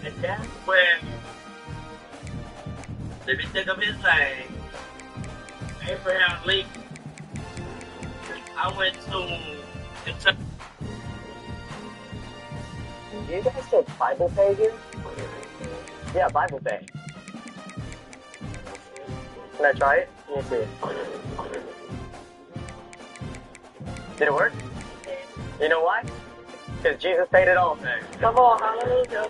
And that's when of his name, Abraham Lincoln. I went to Kentucky. Do you guys say Bible Pay here? Yeah, Bible Pay. Can I try it? Let me see. Did it work? You know why? Because Jesus paid it all. Come on, hallelujah.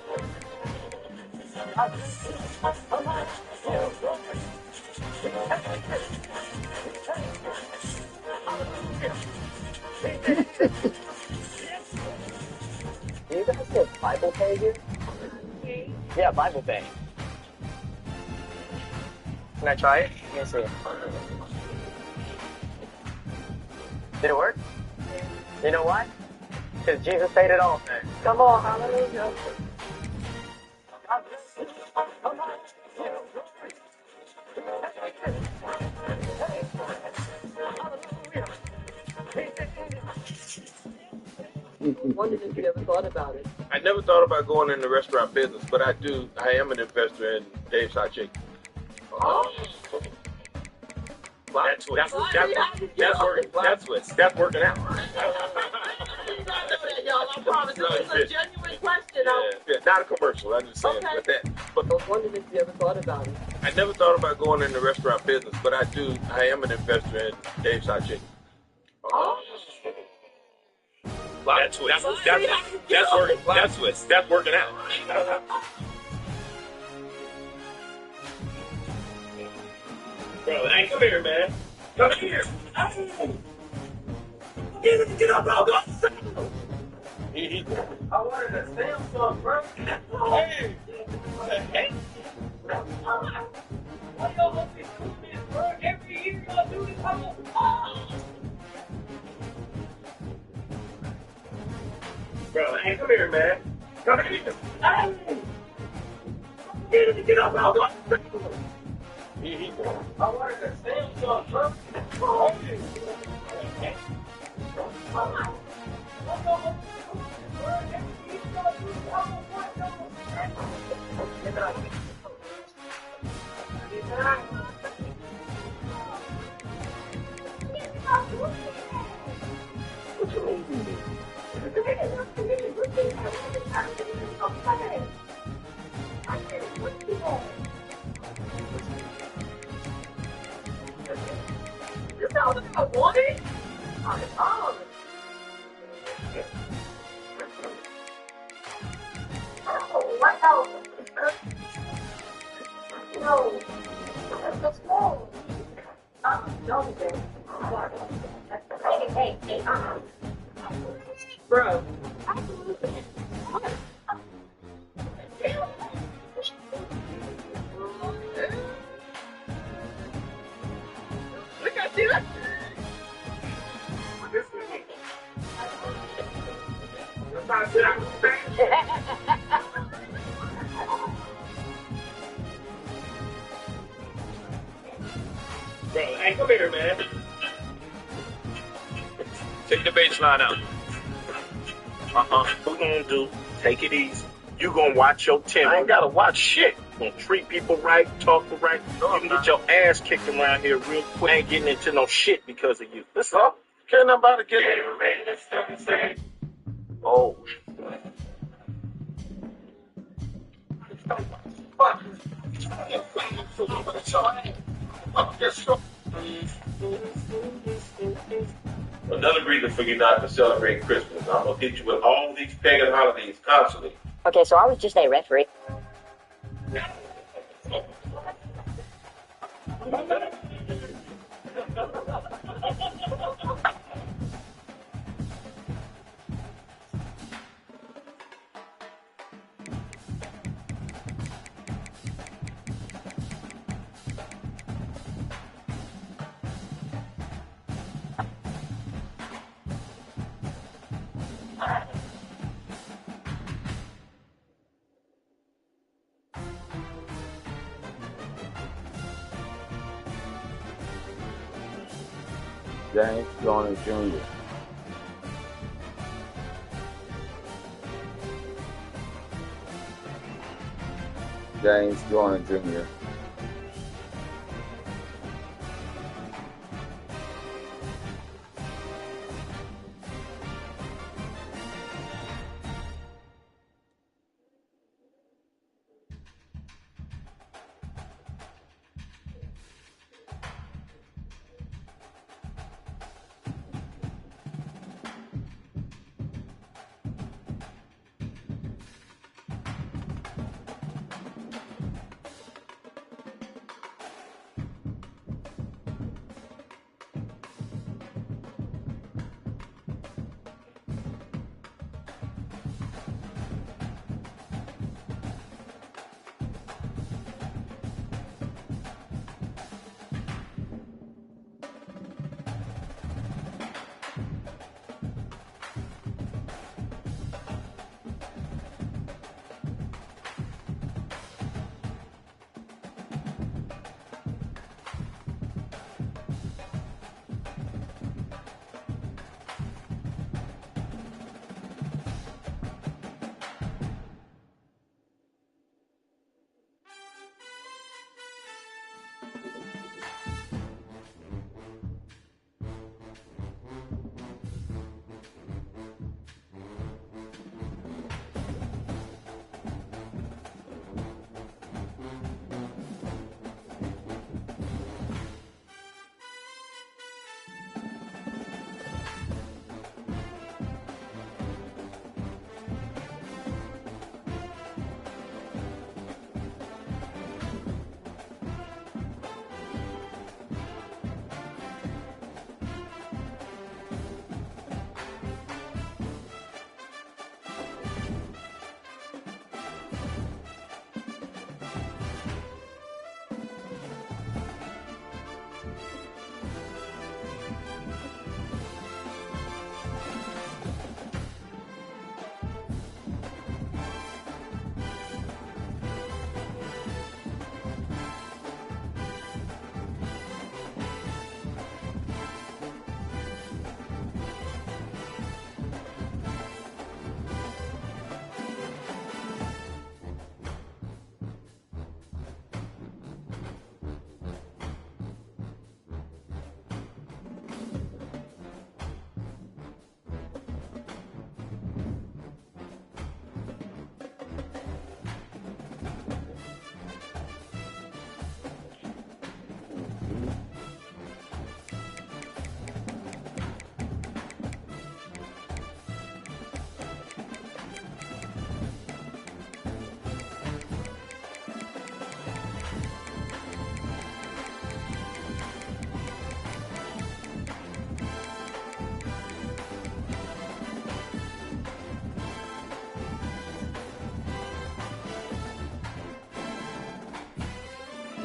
Do you guys say Bible Pay here? Yeah, Bible Pay. Can I try it? Let me see. Did it work? You know why? Because Jesus paid it all. Come on, hallelujah. Wondered if you ever thought about it. I never thought about going in the restaurant business, but I am an investor in Dave's Hot Chicken. Oh. That's working out. Y'all, I promise it was a genuine question. Yeah, not a commercial. I'm just saying. Okay. But I was wondering if you ever thought about it. I never thought about going in the restaurant business, but I am an investor in Dave's Hot Chicken. Oh. That's working out. Bro, hey, come here, man. Come here. Get up, bro. Go. I wanted to sell some, bro. Hey. Hey. Why y'all always doing this, bro? Every year y'all do this. Bro, hey, come here, man. Come here. Hey. Get up, bro. Go. I wanted to sell some, bro. Hey. You sound like I want it? Oh. What else? No. That's so small. Don't do Hey, Bro. Absolutely. What? Look at you. Bro, hey, come here, man. Take the baseline out. What we gonna do? Take it easy. You gonna watch your temper. I ain't gotta watch shit. You gonna treat people right, talk right. You can get your ass kicked around here real quick. I ain't getting into no shit because of you. Listen up. Can't nobody get it. Oh. Another reason for you not to celebrate Christmas. I'm gonna hit you with all these pagan holidays constantly. Okay, so I was just a referee. James Joyner Jr. James Joyner Jr.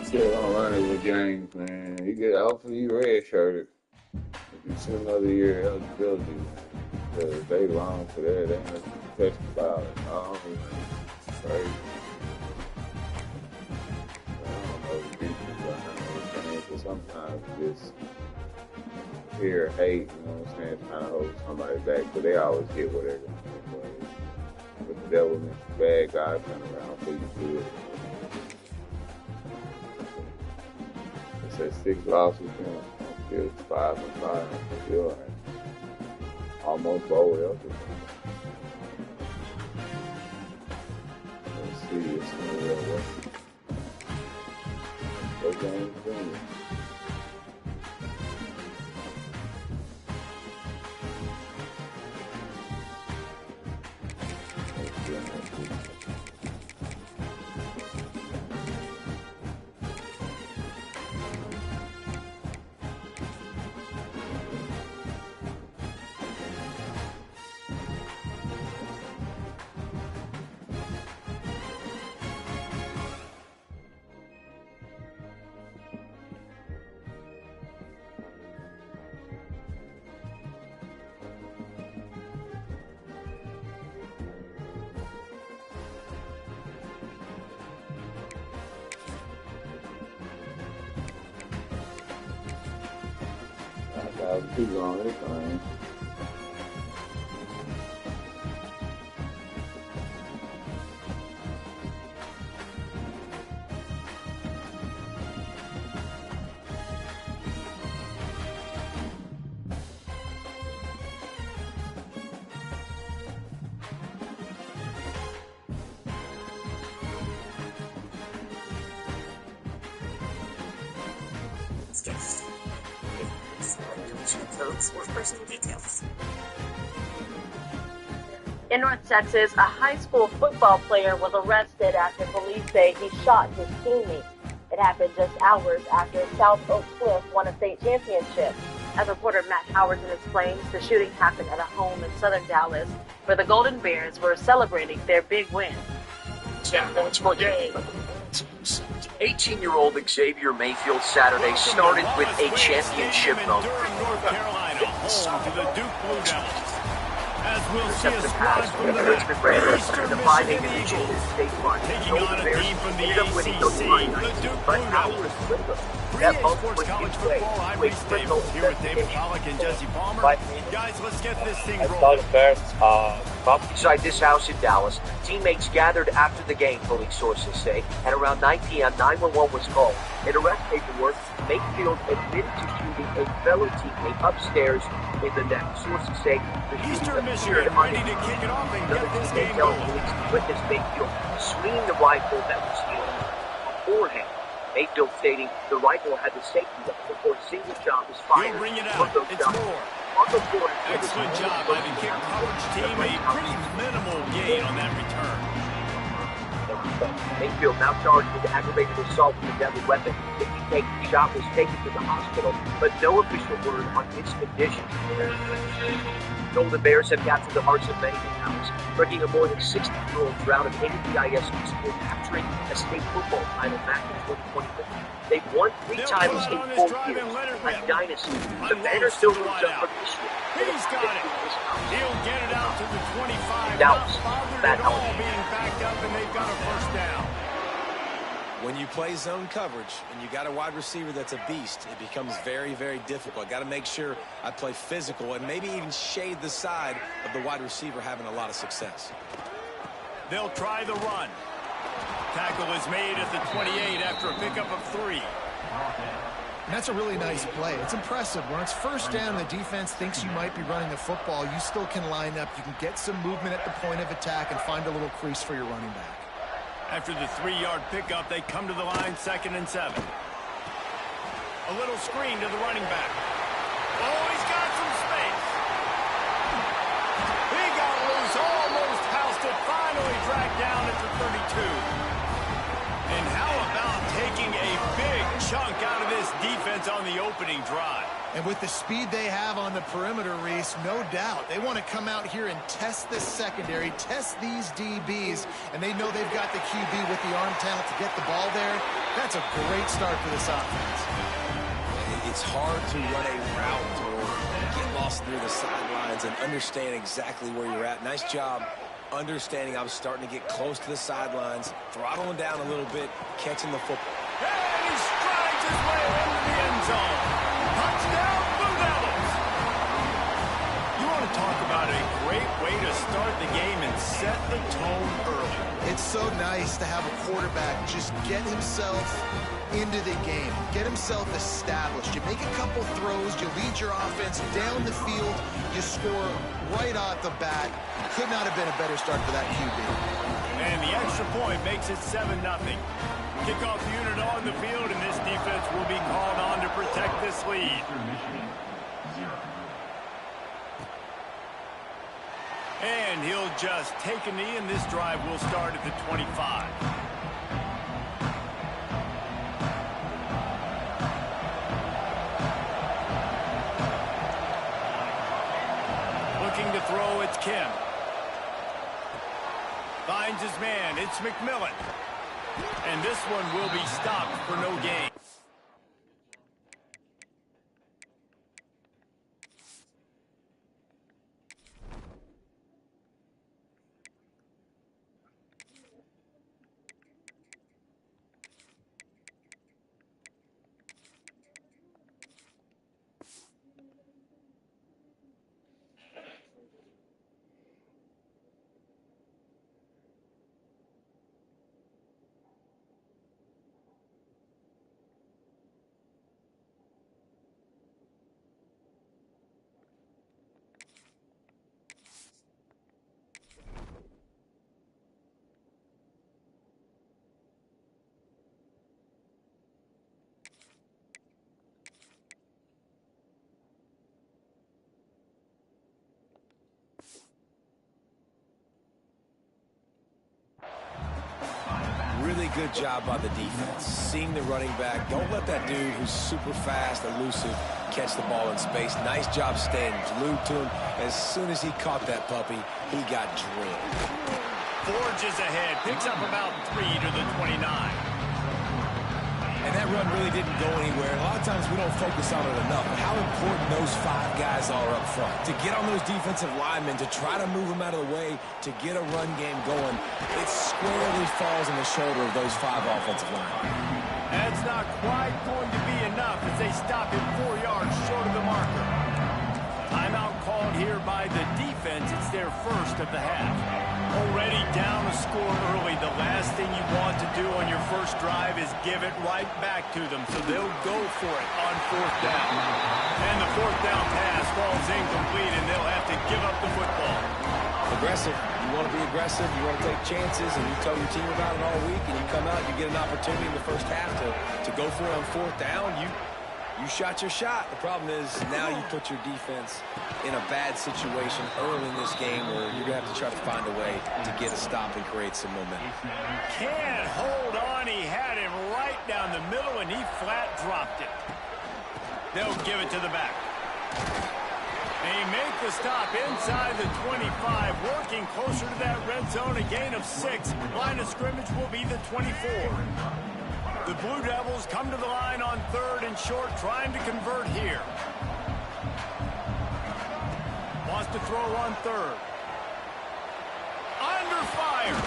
still gonna run it with James, man. You get hopefully you redshirted. If you see another year eligibility, because they long for that, they ain't touch the ball. Oh, it's crazy. I don't know the defense behind what I'm saying, but sometimes you just hear hate, you know what I'm saying, trying to hold somebody back, but they always get what they're gonna do. But the devil makes the bad guy turn around for you good. It says 6 losses, you know, still 5-5, still right. Almost bowl eligible. Let's see, it's what game's doing. Too long, it's fine. Codes or personal details. In North Texas, a high school football player was arrested after police say he shot his teammate. It happened just hours after South Oak Cliff won a state championship. As reporter Matt Howardson explains, the shooting happened at a home in southern Dallas, where the Golden Bears were celebrating their big win. 10 points per game. 18-year-old Xavier Mayfield Saturday started with a championship moment. North Carolina, home to the Duke Blue Devils. As we'll see a squad from the Richmond Raiders in the 5A division in state one. Taking on a team from the ACC, the Duke Blue Devils. Sports College Football, Ivory Stable, here with David Pollock and Jesse Palmer. Guys, let's get this thing rolling. Inside this house in Dallas, teammates gathered after the game, police sources say. At around 9 p.m., 911 was called. In arrest paperwork, Mayfield admitted to shooting a fellow teammate upstairs in the neck. Sources say the Eastern Michigan ready to kick it off and get this game going. Police witnessed Mayfield swinging the rifle that was held beforehand. Mayfield stating the rifle had the safety lock before a single shot was fired. He'll bring it out. It's more. Excellent job by the kick coverage team. A pretty minimal gain on that return. Mayfield now charged with aggravated assault with a deadly weapon. The shot was taken to the hospital, but no official word on his condition. Golden Bears have got to the hearts of many towns, bringing a more than 60-year-old drought of NCIS school capturing a state football title back in 2021. They've won 3 titles in 4 years, a dynasty. The banner still moves up from this year. He's got it. He'll get it out to the 25. Dallas, Not all being backed up, and they've got a first down. When you play zone coverage and you got a wide receiver that's a beast, it becomes very, very difficult. Got to make sure I play physical and maybe even shade the side of the wide receiver having a lot of success. They'll try the run. Tackle is made at the 28 after a pickup of 3. And that's a really nice play. It's impressive. When it's first down, the defense thinks you might be running the football. You still can line up. You can get some movement at the point of attack and find a little crease for your running back. After the 3-yard pickup, they come to the line 2nd and 7. A little screen to the running back. Oh, he's got some space. He got loose, almost housed it, finally dragged down at the 32. And how about taking a big chunk out of this defense on the opening drive? And with the speed they have on the perimeter, Reese, no doubt, they want to come out here and test this secondary, test these DBs, and they know they've got the QB with the arm talent to get the ball there. That's a great start for this offense. It's hard to run a route or get lost near the sidelines and understand exactly where you're at. Nice job understanding I was starting to get close to the sidelines, throttling down a little bit, catching the football. And he strides his way into the end zone. Touchdown, Blue Devils! You want to talk about a great way to start the game and set the tone early. It's so nice to have a quarterback just get himself into the game, get himself established. You make a couple throws, you lead your offense down the field, you score right off the bat. Could not have been a better start for that QB. And the extra point makes it 7-0. Kickoff unit on the field, and this defense will be called on to protect this lead. And he'll just take a knee, and this drive will start at the 25. Looking to throw, it's Kim. Finds his man, it's McMillan. And this one will be stopped for no gain. Really good job by the defense. Seeing the running back. Don't let that dude who's super fast, elusive, catch the ball in space. Nice job staying glued to him. As soon as he caught that puppy, he got drilled. Forges ahead. Picks up about 3 to the 29. And that run really didn't go anywhere. A lot of times we don't focus on it enough, but how important those 5 guys are up front. To get on those defensive linemen, to try to move them out of the way, to get a run game going, it squarely falls on the shoulder of those 5 offensive linemen. That's not quite going to be enough as they stop him 4 yards short of the marker. Timeout called here by the defense. It's their first of the half. Already down a score early. The last thing you want to do on your first drive is give it right back to them. So they'll go for it on 4th down. And the 4th down pass falls incomplete, and they'll have to give up the football. Aggressive. You want to be aggressive. You want to take chances, and you tell your team about it all week, and you come out, you get an opportunity in the first half to go for it on 4th down. You shot your shot. The problem is now you put your defense in a bad situation early in this game where you're going to have to try to find a way to get a stop and create some momentum. Can't hold on. He had him right down the middle, and he flat dropped it. They'll give it to the back. They make the stop inside the 25, working closer to that red zone, a gain of 6. Line of scrimmage will be the 24. The Blue Devils come to the line on 3rd and short, trying to convert here. Wants to throw on 3rd. Under fire.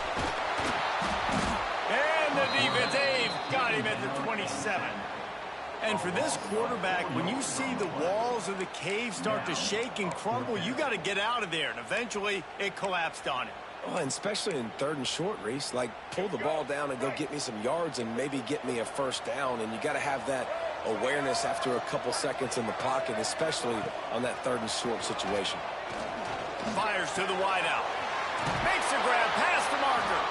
And the defense, they've got him at the 27. And for this quarterback, when you see the walls of the cave start to shake and crumble, you got to get out of there. And eventually, it collapsed on him. Oh, and especially in 3rd and short, Reese, like pull the ball down and go get me some yards and maybe get me a first down. And you got to have that awareness after a couple seconds in the pocket, especially on that 3rd and short situation. Fires to the wideout. Makes the grab past the marker.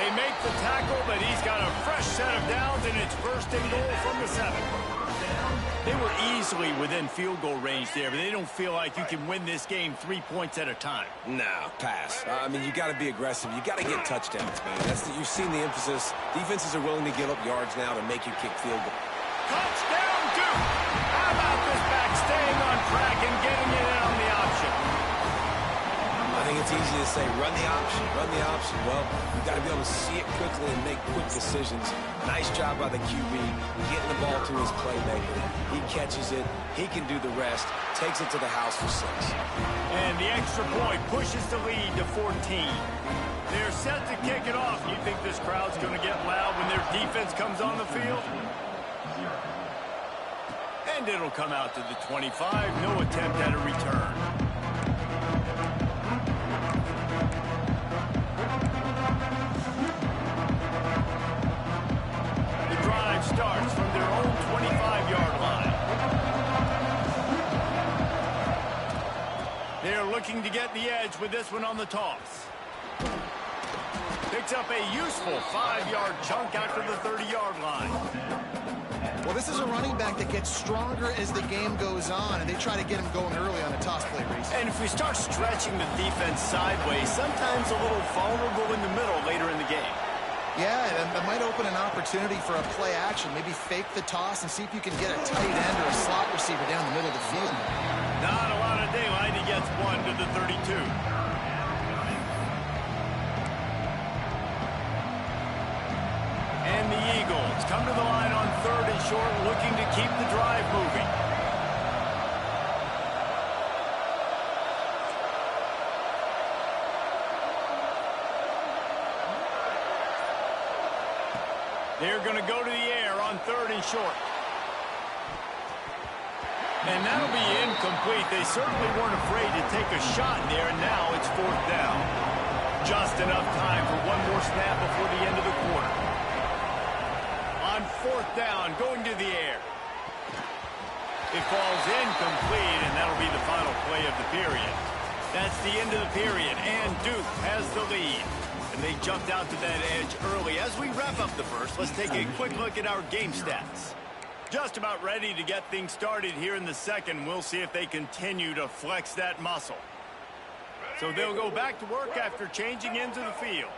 They make the tackle, but he's got a fresh set of downs, and it's 1st and goal from the 7. They were easily within field goal range there, but they don't feel like you can win this game 3 points at a time. Nah, pass. I mean, you got to be aggressive. You got to get touchdowns, man. You've seen the emphasis. Defenses are willing to give up yards now to make you kick field goal. Touchdown, Duke! How about this back staying on track and getting it in on the option? I think think it's easy to say, run the option, run the option. Well, you've got to be able to see it quickly and make quick decisions. Nice job by the QB, getting the ball to his playmaker. He catches it, he can do the rest, takes it to the house for 6. And the extra point pushes the lead to 14. They're set to kick it off. You think this crowd's going to get loud when their defense comes on the field? And it'll come out to the 25. No attempt at a return. The drive starts from their own 25-yard line. They're looking to get the edge with this one on the toss. Picks up a useful 5-yard chunk after the 30-yard line. Well, this is a running back that gets stronger as the game goes on, and they try to get him going early on a toss play, Reese. And if we start stretching the defense sideways, sometimes a little vulnerable in the middle later in the game. Yeah, that might open an opportunity for a play action. Maybe fake the toss and see if you can get a tight end or a slot receiver down the middle of the field. Not a lot of daylight. He gets one to the 32. And the Eagles come to the line on 3rd and short, looking to keep the drive moving. They're going to go to the air on 3rd and short. And that'll be incomplete. They certainly weren't afraid to take a shot there, and now it's 4th down. Just enough time for one more snap before the end of the quarter. On 4th down, going to the air. It falls incomplete, and that'll be the final play of the period. That's the end of the period, and Duke has the lead. And they jumped out to that edge early. As we wrap up the first, let's take a quick look at our game stats. Just about ready to get things started here in the second. We'll see if they continue to flex that muscle. So they'll go back to work after changing into the field.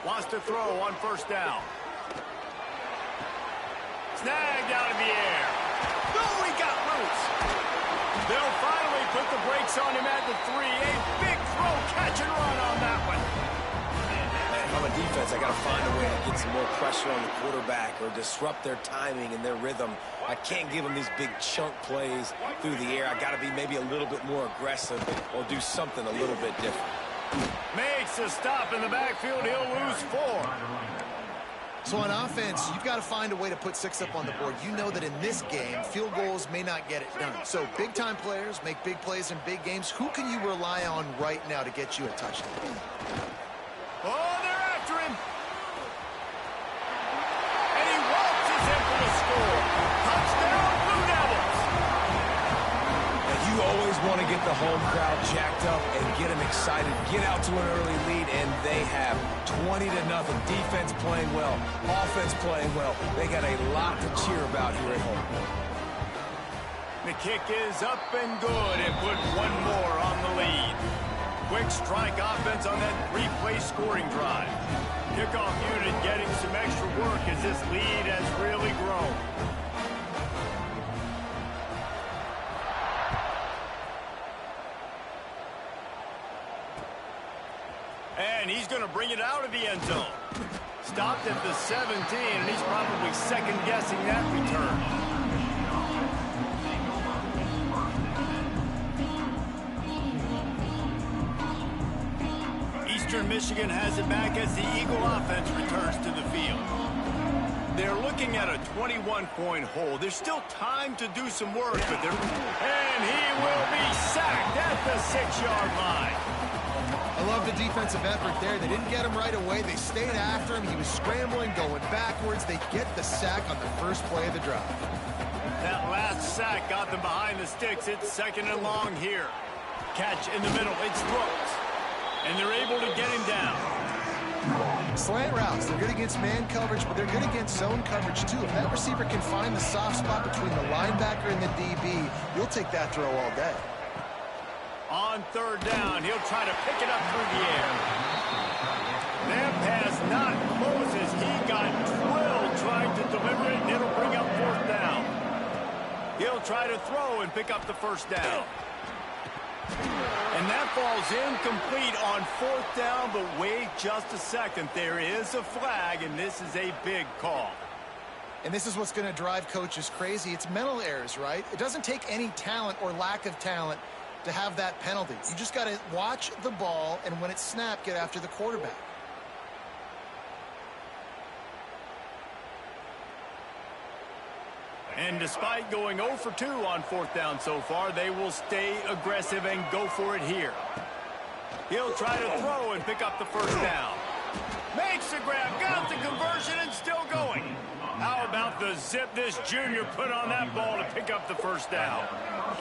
Wants to throw on 1st down. Snagged out of the air. No, he got loose. They'll finally put the brakes on him at the 3. A big throw, catch and run on that one. Man, if I'm a defense, I got to find a way to get some more pressure on the quarterback or disrupt their timing and their rhythm. I can't give them these big chunk plays through the air. I got to be maybe a little bit more aggressive or do something a little bit different. Makes a stop in the backfield. He'll lose 4. So on offense, you've got to find a way to put 6 up on the board. You know that in this game, field goals may not get it done. So big-time players make big plays in big games. Who can you rely on right now to get you a touchdown? Oh, they're after him. And he waltzes in for the score. Touchdown, Blue Devils. And you always want to get the home crowd jacked up and get them excited, get out to an early lead, and they have 20-0. Defense playing well, offense playing well. They got a lot to cheer about here at home. The kick is up and good, and put one more on the lead. Quick strike offense on that 3-play scoring drive. Kickoff unit getting some extra work as this lead has really grown. And he's going to bring it out of the end zone. Stopped at the 17, and he's probably second-guessing that return. Eastern Michigan has it back as the Eagle offense returns to the field. They're looking at a 21-point hole. There's still time to do some work, but they're... And he will be sacked at the 6-yard line. I love the defensive effort there. They didn't get him right away. They stayed after him. He was scrambling, going backwards. They get the sack on the first play of the drive. That last sack got them behind the sticks. It's 2nd and long here. Catch in the middle. It's Brooks. And they're able to get him down. Slant routes. They're good against man coverage, but they're good against zone coverage, too. If that receiver can find the soft spot between the linebacker and the DB, you'll take that throw all day. On 3rd down, he'll try to pick it up through the air. That pass not close as he got drilled trying to deliver it, and it'll bring up 4th down. He'll try to throw and pick up the first down. And that falls incomplete on 4th down, but wait just a second. There is a flag, and this is a big call. And this is what's going to drive coaches crazy. It's mental errors, right? It doesn't take any talent or lack of talent to have that penalty. You just got to watch the ball, and when it's snapped, get after the quarterback. And despite going 0 for 2 on 4th down so far, they will stay aggressive and go for it here. He'll try to throw and pick up the first down. Makes the grab, got the conversion, and still going. How about the zip this junior put on that ball to pick up the first down?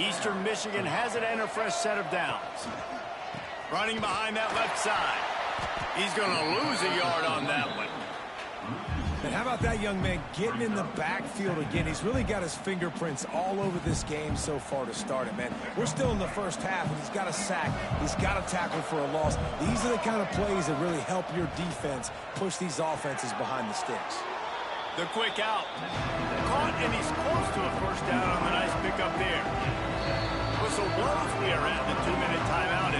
Eastern Michigan has it and a fresh set of downs. Running behind that left side. He's going to lose a yard on that one. And how about that young man getting in the backfield again? He's really got his fingerprints all over this game so far to start it, man. We're still in the first half, and he's got a sack. He's got a tackle for a loss. These are the kind of plays that really help your defense push these offenses behind the sticks. The quick out. Caught, and he's close to a first down on the nice pickup there. Whistle blows. We are at the 2-minute timeout.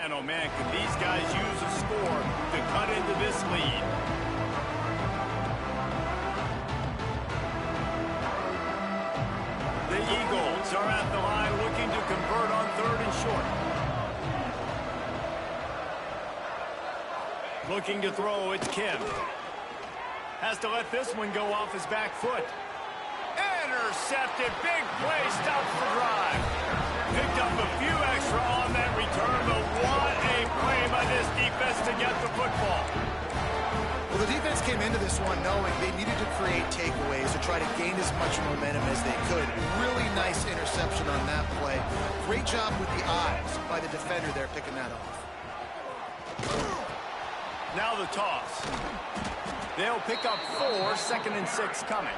And oh man, can these guys use a score to cut into this lead? The Eagles are at the line looking to convert on 3rd and short. Looking to throw, it's Kim. Has to let this one go off his back foot. Intercepted, big play, stops the drive. Picked up a few extra on that return, but what a play by this defense to get the football. Well, the defense came into this one knowing they needed to create takeaways to try to gain as much momentum as they could. Really nice interception on that play. Great job with the eyes by the defender there picking that off. Now the toss. They'll pick up 4, 2nd and 6 coming.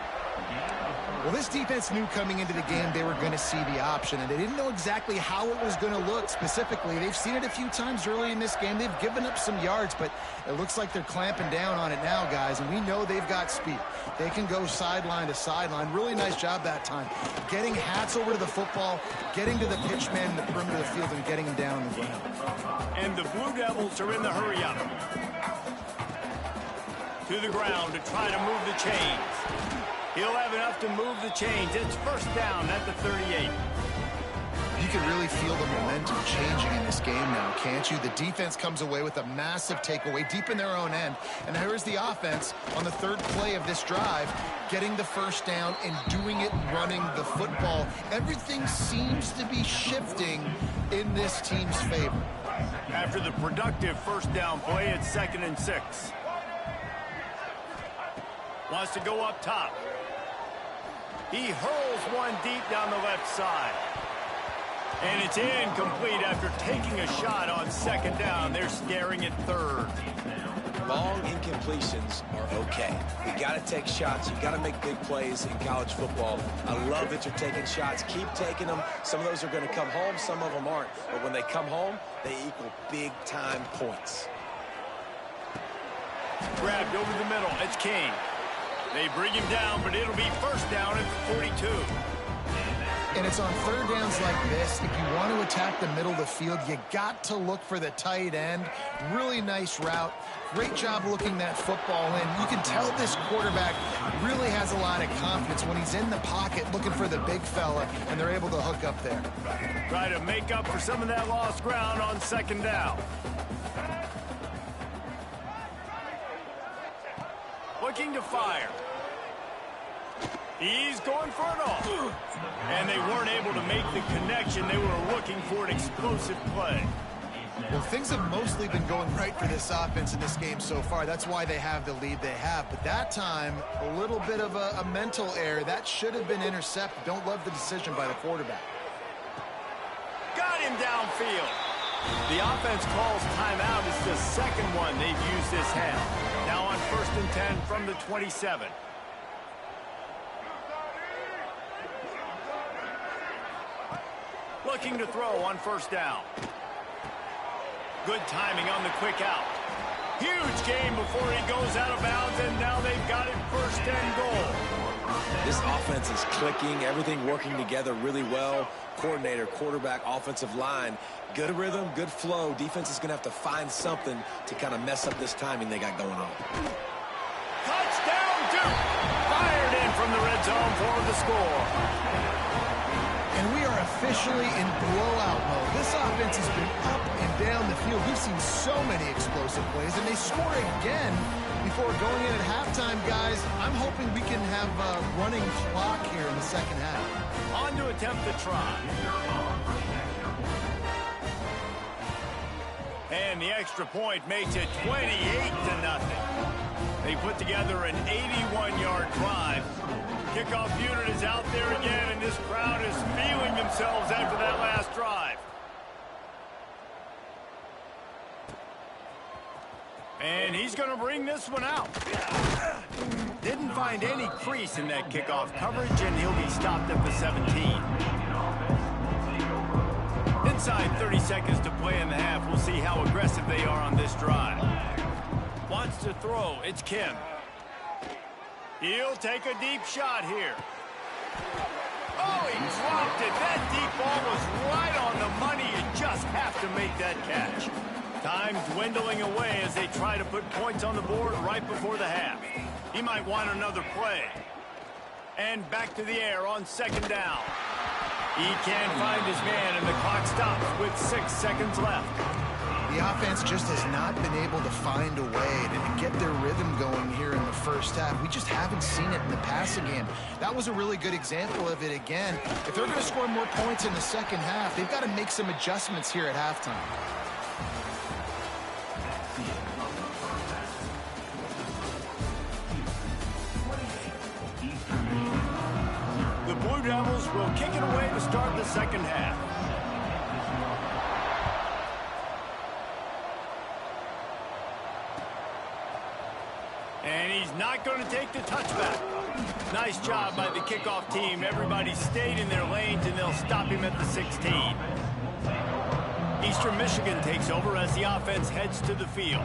Well, this defense knew coming into the game they were going to see the option, and they didn't know exactly how it was going to look specifically. They've seen it a few times early in this game. They've given up some yards, but it looks like they're clamping down on it now, guys, and we know they've got speed. They can go sideline to sideline. Really nice job that time. Getting Hats over to the football, getting to the pitch man in the perimeter of the field, and getting him down on the ground. And the Blue Devils are in the hurry-up. To the ground to try to move the chains. He'll have enough to move the chains. It's first down at the 38. You can really feel the momentum changing in this game now, can't you? The defense comes away with a massive takeaway deep in their own end. And here is the offense on the 3rd play of this drive, getting the first down and doing it running the football. Everything seems to be shifting in this team's favor. After the productive first down play, it's 2nd and 6. Wants to go up top. He hurls one deep down the left side. And it's incomplete after taking a shot on 2nd down. They're staring at 3rd. Long incompletions are okay. You got to take shots. You got to make big plays in college football. I love that you're taking shots. Keep taking them. Some of those are going to come home. Some of them aren't. But when they come home, they equal big-time points. Grabbed over the middle. It's King. They bring him down, but it'll be first down at the 42. And it's on 3rd downs like this. If you want to attack the middle of the field, you got to look for the tight end. Really nice route. Great job looking that football in. You can tell this quarterback really has a lot of confidence when he's in the pocket looking for the big fella, and they're able to hook up there. Try to make up for some of that lost ground on 2nd down. Looking to fire. He's going for it all. And they weren't able to make the connection. They were looking for an explosive play. Well, things have mostly been going right for this offense in this game so far. That's why they have the lead they have. But that time, a little bit of a mental error. That should have been intercepted. Don't love the decision by the quarterback. Got him downfield. The offense calls timeout. It's the 2nd one they've used this half. Now on 1st and 10 from the 27. Looking to throw on 1st down. Good timing on the quick out. Huge game before he goes out of bounds, and now they've got it 1st and goal. This offense is clicking, everything working together really well. Coordinator, quarterback, offensive line, good rhythm, good flow. Defense is going to have to find something to kind of mess up this timing they got going on. Touchdown, Duke! Fired in from the red zone for the score. And we are officially in blowout mode. This offense has been up and down the field. We've seen so many explosive plays, and they score again before going in at halftime, guys. I'm hoping we can have a running clock here in the second half. On to attempt the try. And the extra point makes it 28-0. They put together an 81-yard drive. Kickoff unit is out there again, and this crowd is feeling themselves after that last drive. And he's going to bring this one out. Didn't find any crease in that kickoff coverage, and he'll be stopped at the 17. Inside 30 seconds to play in the half. We'll see how aggressive they are on this drive. Wants to throw. It's Kim. He'll take a deep shot here. Oh, he dropped it. That deep ball was right on the money. You just have to make that catch. Time dwindling away as they try to put points on the board right before the half. He might want another play. And back to the air on 2nd down. He can't find his man, and the clock stops with 6 seconds left. The offense just has not been able to find a way to get their rhythm going here in the first half. We just haven't seen it in the passing game. That was a really good example of it again. If they're going to score more points in the second half, they've got to make some adjustments here at halftime. The Blue Devils will kick it away to start the second half. And he's not going to take the touchback. Nice job by the kickoff team. Everybody stayed in their lanes, and they'll stop him at the 16. Eastern Michigan takes over as the offense heads to the field.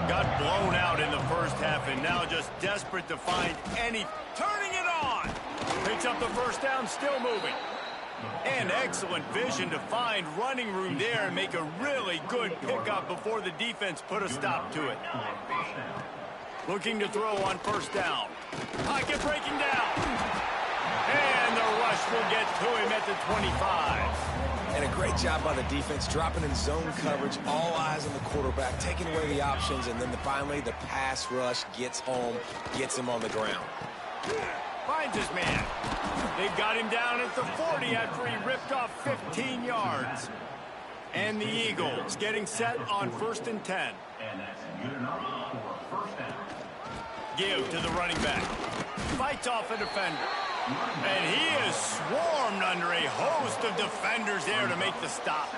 Got blown out in the first half, and now just desperate to find any. Turning it on! Picks up the first down, still moving. And excellent vision to find running room there and make a really good pickup before the defense put a stop to it. Looking to throw on 1st down. Pocket breaking down. And the rush will get to him at the 25. And a great job by the defense, dropping in zone coverage, all eyes on the quarterback, taking away the options, and then finally the pass rush gets home, gets him on the ground. Finds his man. They've got him down at the 40 after he ripped off 15 yards. And the Eagles getting set on 1st and 10. And that's good enough for 1st down. Give to the running back. Fights off a defender. And he is swarmed under a host of defenders there to make the stop.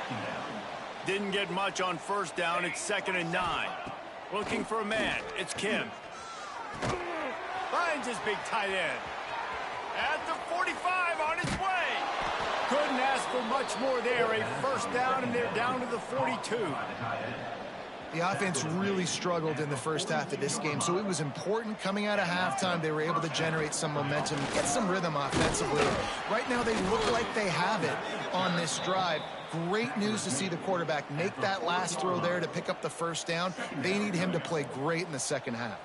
Didn't get much on 1st down. It's 2nd and 9. Looking for a man. It's Kim. Finds his big tight end. At the 45 on his way. Couldn't ask for much more there. A 1st down, and they're down to the 42. The offense really struggled in the first half of this game, so it was important coming out of halftime. They were able to generate some momentum, get some rhythm offensively. Right now, they look like they have it on this drive. Great news to see the quarterback make that last throw there to pick up the 1st down. They need him to play great in the second half.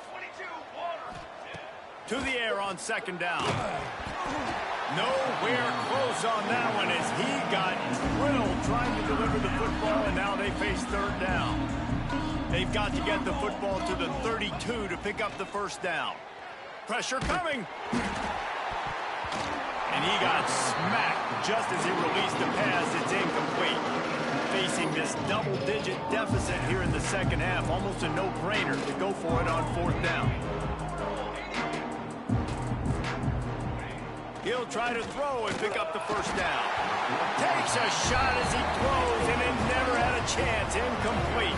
To the air on 2nd down. Nowhere close on that one as he got drilled trying to deliver the football, and now they face 3rd down. They've got to get the football to the 32 to pick up the 1st down. Pressure coming. And he got smacked just as he released the pass. It's incomplete. Facing this double-digit deficit here in the second half, almost a no-brainer to go for it on 4th down. He'll try to throw and pick up the 1st down. Takes a shot as he throws, and it never had a chance. Incomplete.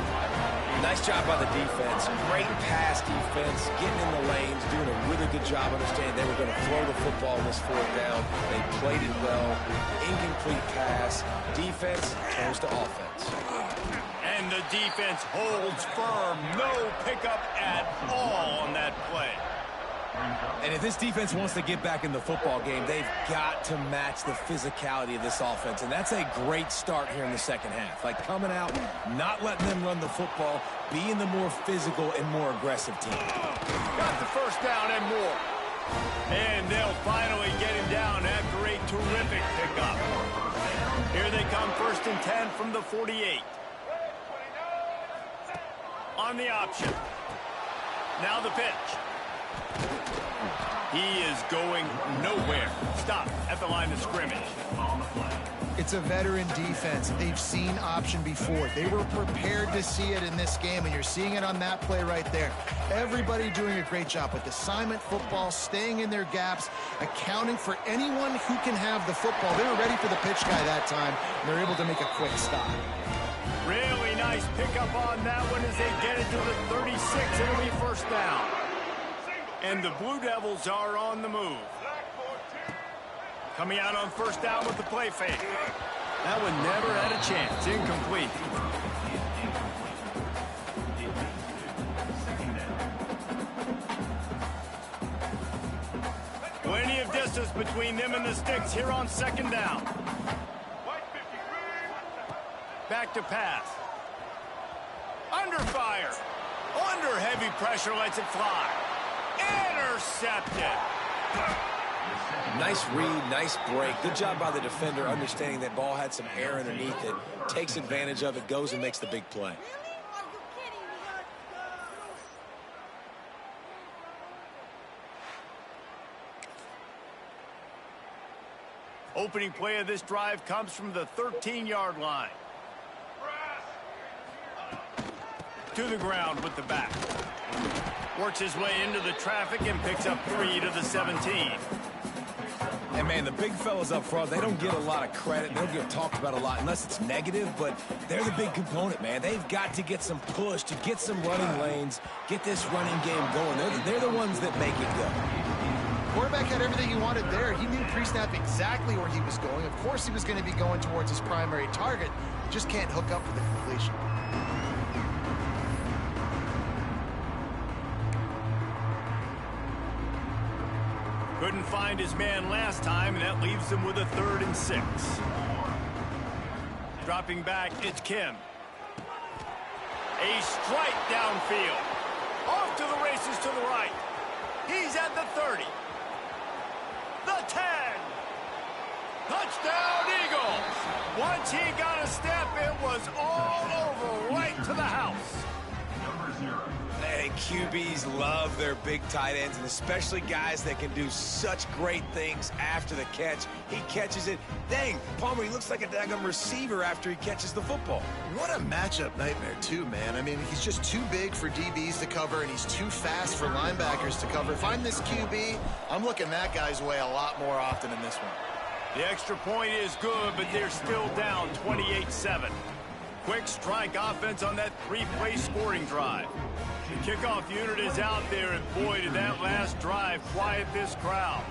Nice job by the defense. Great pass defense, getting in the lanes, doing a really good job understanding they were going to throw the football in this 4th down. They played it well. Incomplete pass. Defense turns to offense. And the defense holds firm. No pickup at all on that play. And if this defense wants to get back in the football game, they've got to match the physicality of this offense. And that's a great start here in the second half. Like coming out, not letting them run the football, being the more physical and more aggressive team. Got the first down and more. And they'll finally get him down after a terrific pickup. Here they come, 1st and 10 from the 48. On the option. Now the pitch. He is going nowhere. Stop at the line of scrimmage. It's a veteran defense. They've seen option before. They were prepared to see it in this game, and you're seeing it on that play right there. Everybody doing a great job with assignment football, staying in their gaps, accounting for anyone who can have the football. They were ready for the pitch guy that time, and they're able to make a quick stop. Really nice pickup on that one as they get it to the 36. It'll be first down. And the Blue Devils are on the move. Coming out on first down with the play fake. That one never had a chance. Incomplete. Plenty of distance between them and the sticks here on second down. Back to pass. Under fire. Under heavy pressure, lets it fly. Intercepted. Nice read, nice break. Good job by the defender understanding that ball had some air underneath it. Takes advantage of it, goes and makes the big play. Opening play of this drive comes from the 13-yard line. To the ground with the back. Works his way into the traffic and picks up 3 to the 17. And, man, the big fellas up front, they don't get a lot of credit. They don't get talked about a lot unless it's negative, but they're the big component, man. They've got to get some push, to get some running lanes, get this running game going. They're the ones that make it go. Quarterback had everything he wanted there. He knew pre-snap exactly where he was going. Of course he was going to be going towards his primary target. Just can't hook up for the completion. Couldn't find his man last time, and that leaves him with a 3rd and 6. Dropping back, it's Kim. A strike downfield. Off to the races to the right. He's at the 30. The 10. Touchdown, Eagles. Once he got a step, it was all over, right to the house. Hey, QBs love their big tight ends, and especially guys that can do such great things after the catch. He catches it. Dang, Palmer, he looks like a daggum receiver after he catches the football. What a matchup nightmare, too, man. I mean, he's just too big for DBs to cover, and he's too fast for linebackers to cover. If I'm this QB, I'm looking that guy's way a lot more often in this one. The extra point is good, but they're still down 28-7. Quick strike offense on that 3-play scoring drive. The kickoff unit is out there, and boy, did that last drive quiet this crowd.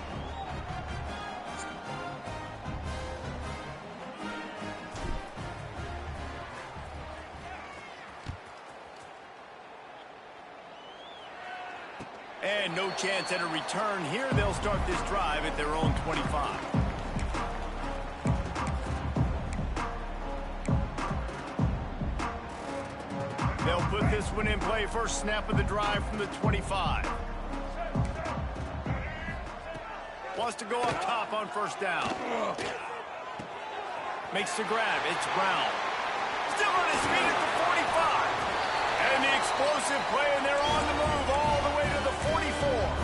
And no chance at a return here. They'll start this drive at their own 25. They'll put this one in play. First snap of the drive from the 25. Wants to go up top on first down. Makes the grab. It's Brown. Still on his feet at the 45. And the explosive play, and they're on the move all the way to the 44.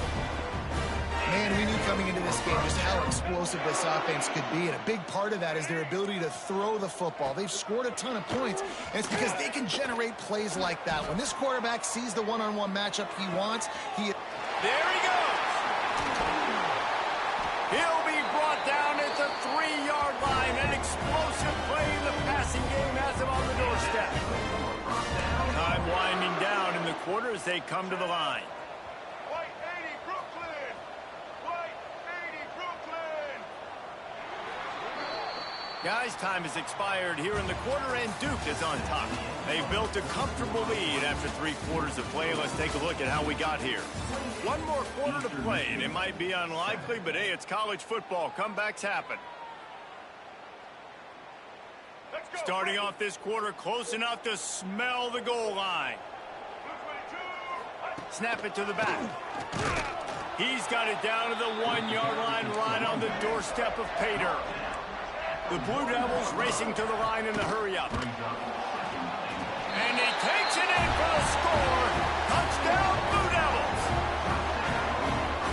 Man, we knew coming into this game just how explosive this offense could be, and a big part of that is their ability to throw the football. They've scored a ton of points, and it's because they can generate plays like that. When this quarterback sees the one-on-one matchup he wants, There he goes! He'll be brought down at the 3-yard line. An explosive play in the passing game has him on the doorstep. Time winding down in the quarter as they come to the line. Guys, time has expired here in the quarter, and Duke is on top. They've built a comfortable lead after 3 quarters of play. Let's take a look at how we got here. One more quarter to play, and it might be unlikely, but hey, it's college football. Comebacks happen. Starting off this quarter, close enough to smell the goal line. Snap it to the back. He's got it down to the 1-yard line, right on the doorstep of Pater. The Blue Devils racing to the line in the hurry-up. And he takes it in for the score. Touchdown, Blue Devils.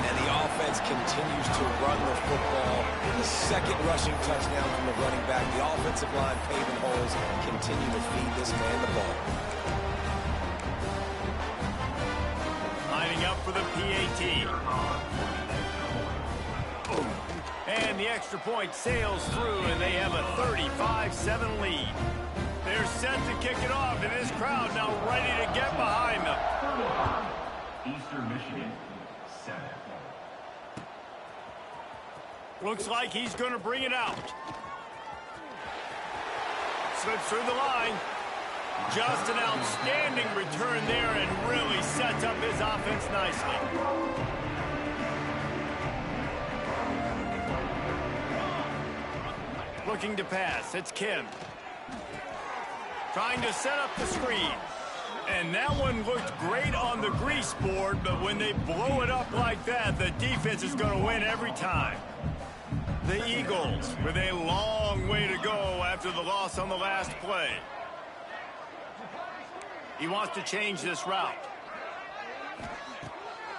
And the offense continues to run the football. The second rushing touchdown from the running back. The offensive line paving holes continue to feed this man the ball. Lining up for the PAT. And the extra point sails through, and they have a 35-7 lead. They're set to kick it off, and this crowd now ready to get behind them. Eastern Michigan, 7. Looks like he's going to bring it out. Slips through the line. Just an outstanding return there, and really sets up his offense nicely. Looking to pass. It's Kim. Trying to set up the screen. And that one looked great on the grease board, but when they blow it up like that, the defense is going to win every time. The Eagles with a long way to go after the loss on the last play. He wants to change this route.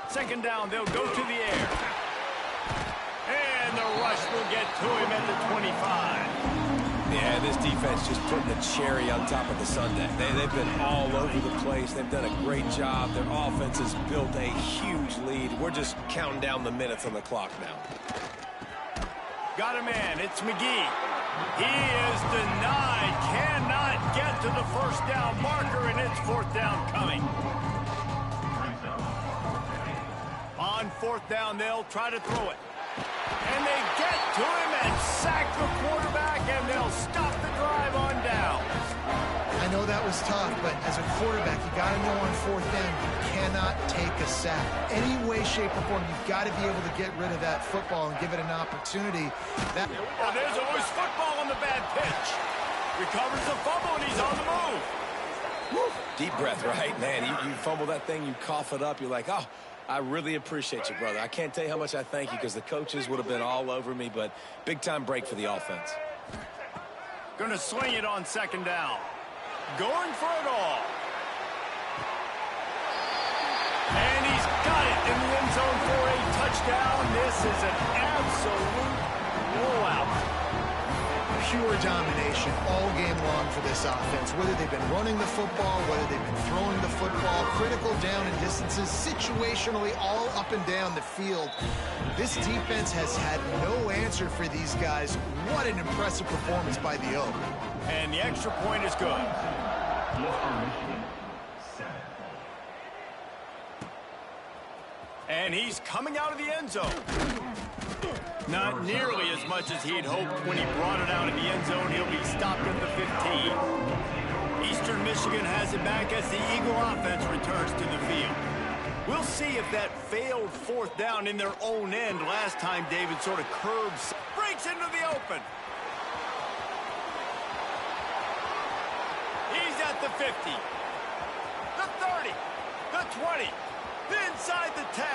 Second down, they'll go to the air. And the rush will get to him at the 25. Yeah, this defense just putting the cherry on top of the sundae. They've been all over the place. They've done a great job. Their offense has built a huge lead. We're just counting down the minutes on the clock now. Got a man. It's McGee. He is denied. Cannot get to the first down marker, and it's 4th down coming. On 4th down, they'll try to throw it. And they get to him and sack the quarterback, and they'll stop the drive on down. I know that was tough, but as a quarterback, you got to know on 4th down, you cannot take a sack. Any way, shape, or form, you've got to be able to get rid of that football and give it an opportunity. Oh, there's always football on the bad pitch. Recovers the fumble, and he's on the move. Woo. Deep breath, right? Man, you fumble that thing, you cough it up, you're like, oh, I really appreciate you, brother. I can't tell you how much I thank you because the coaches would have been all over me, but big-time break for the offense. Going to swing it on 2nd down. Going for it all. And he's got it in the end zone for a touchdown. This is an absolute blowout. Pure domination all game long for this offense. Whether they've been running the football, whether they've been throwing the football, critical down and distances, situationally all up and down the field. This defense has had no answer for these guys. What an impressive performance by the Oak. And the extra point is good. And he's coming out of the end zone. Not nearly as much as he'd hoped when he brought it out of the end zone. He'll be stopped at the 15. Eastern Michigan has it back as the Eagle offense returns to the field. We'll see if that failed 4th down in their own end last time David sort of curbs, breaks into the open. He's at the 50, the 30, the 20, inside the 10.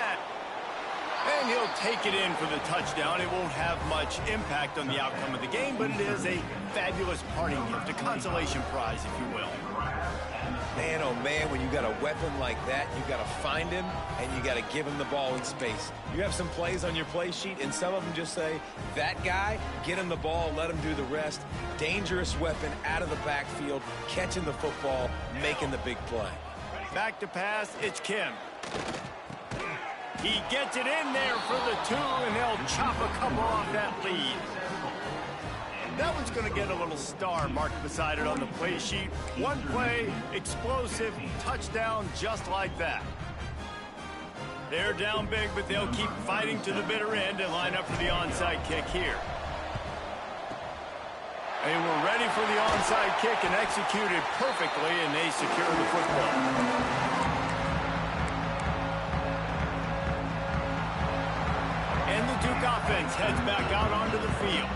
And he'll take it in for the touchdown. It won't have much impact on the outcome of the game, but it is a fabulous parting gift, a consolation prize, if you will. Man, oh man, when you got a weapon like that, you got to find him, and you got to give him the ball in space. You have some plays on your play sheet, and some of them just say, that guy, get him the ball, let him do the rest. Dangerous weapon out of the backfield, catching the football, making the big play. Back to pass, it's Kim. He gets it in there for the 2, and they'll chop a couple off that lead. That one's going to get a little star marked beside it on the play sheet. One play, explosive, touchdown, just like that. They're down big, but they'll keep fighting to the bitter end and line up for the onside kick here. They were ready for the onside kick and executed perfectly, and they secure the football. And the Duke offense heads back out onto the field.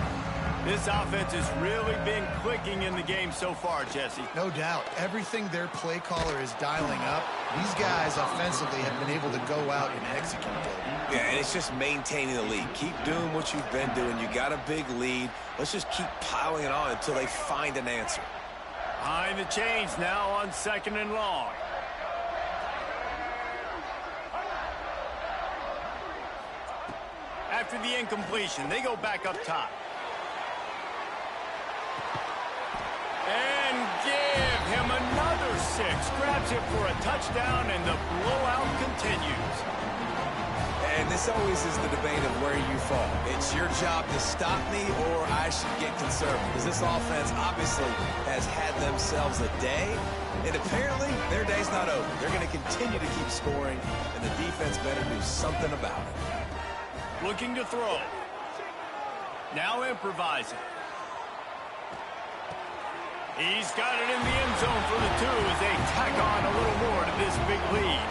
This offense has really been clicking in the game so far, Jesse. No doubt. Everything their play caller is dialing up, these guys offensively have been able to go out and execute it. Yeah, and it's just maintaining the lead. Keep doing what you've been doing. You got a big lead. Let's just keep piling it on until they find an answer. Behind the chains now on 2nd and long. After the incompletion, they go back up top. And give him another 6. Grabs it for a touchdown, and the blowout continues. And this always is the debate of where you fall. It's your job to stop me, or I should get conservative. Because this offense obviously has had themselves a day, and apparently their day's not over. They're going to continue to keep scoring, and the defense better do something about it. Looking to throw. Now improvising. He's got it in the end zone for the 2 as they tack on a little more to this big lead.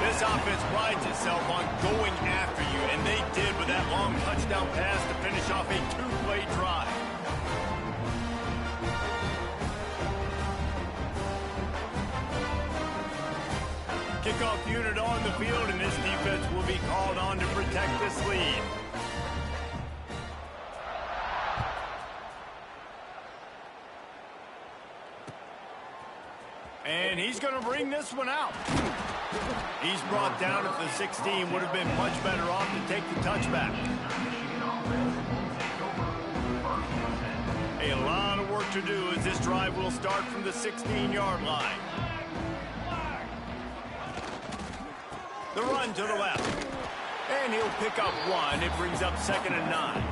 This offense prides itself on going after you, and they did with that long touchdown pass to finish off a 2-play drive. Kickoff unit on the field, and this defense will be called on to protect this lead. And he's going to bring this one out. He's brought down at the 16. Would have been much better off to take the touchback. A lot of work to do as this drive will start from the 16-yard line. The run to the left. And he'll pick up 1. It brings up 2nd and 9.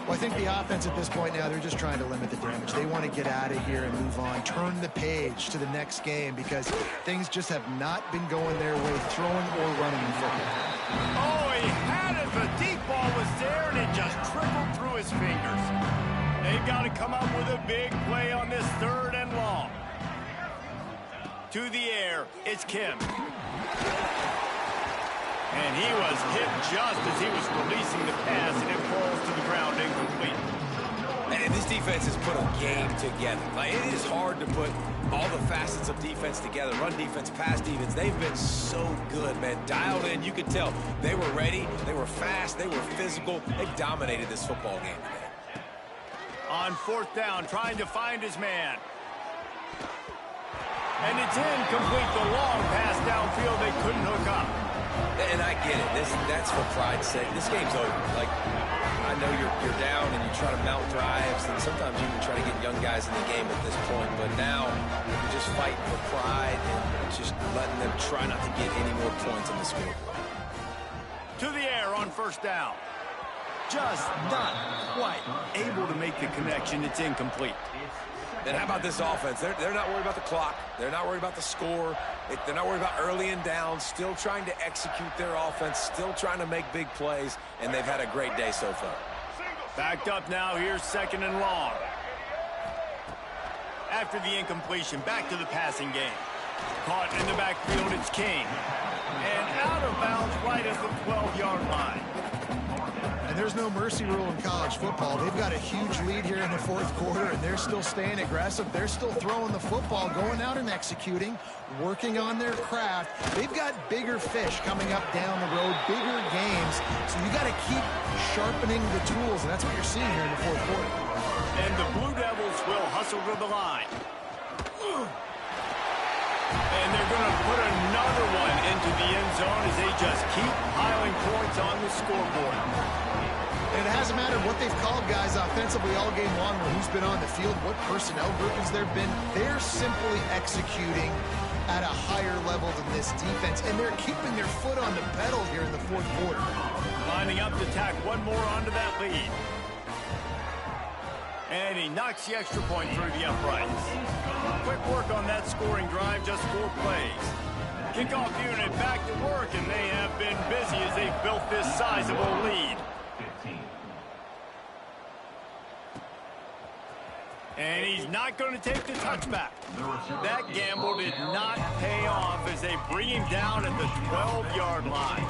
Well, I think the offense at this point now, they're just trying to limit the damage. They want to get out of here and move on, turn the page to the next game because things just have not been going their way, throwing or running in football. Oh, he had it. The deep ball was there, and it just trickled through his fingers. They've got to come up with a big play on this 3rd and long. To the air, it's Kim. And he was hit just as he was releasing the pass, and it falls to the ground incomplete. And this defense has put a game together. Like, it is hard to put all the facets of defense together. Run defense, pass defense. They've been so good, man. Dialed in. You could tell they were ready. They were fast. They were physical. They dominated this football game today. On 4th down, trying to find his man. And it's incomplete. The long pass downfield. They couldn't hook up. And I get it. That's for pride's sake. This game's over. Like, I know you're down and you try to mount drives, and sometimes you can try to get young guys in the game at this point. But now you're just fighting for pride and just letting them try not to get any more points on the scoreboard. To the air on 1st down. Just not quite able to make the connection. It's incomplete. And how about this offense? They're not worried about the clock. They're not worried about the score. They're not worried about early and down. Still trying to execute their offense. Still trying to make big plays. And they've had a great day so far. Backed up now. Here's 2nd and long. After the incompletion, back to the passing game. Caught in the backfield, it's King. And out of bounds right at the 12-yard line. And there's no mercy rule in college football. They've got a huge lead here in the 4th quarter, and they're still staying aggressive. They're still throwing the football, going out and executing, working on their craft. They've got bigger fish coming up down the road, bigger games. So you got to keep sharpening the tools, and that's what you're seeing here in the 4th quarter. And the Blue Devils will hustle to the line. And they're going to put another one into the end zone as they just keep piling points on the scoreboard. And it hasn't mattered what they've called guys offensively all game long or who's been on the field, what personnel groupings there have been. They're simply executing at a higher level than this defense, and they're keeping their foot on the pedal here in the 4th quarter. Lining up to tack one more onto that lead. And he knocks the extra point through the uprights. Quick work on that scoring drive, just 4 plays. Kickoff unit back to work, and they have been busy as they've built this sizable lead. And he's not going to take the touchback. That gamble did not pay off as they bring him down at the 12-yard line.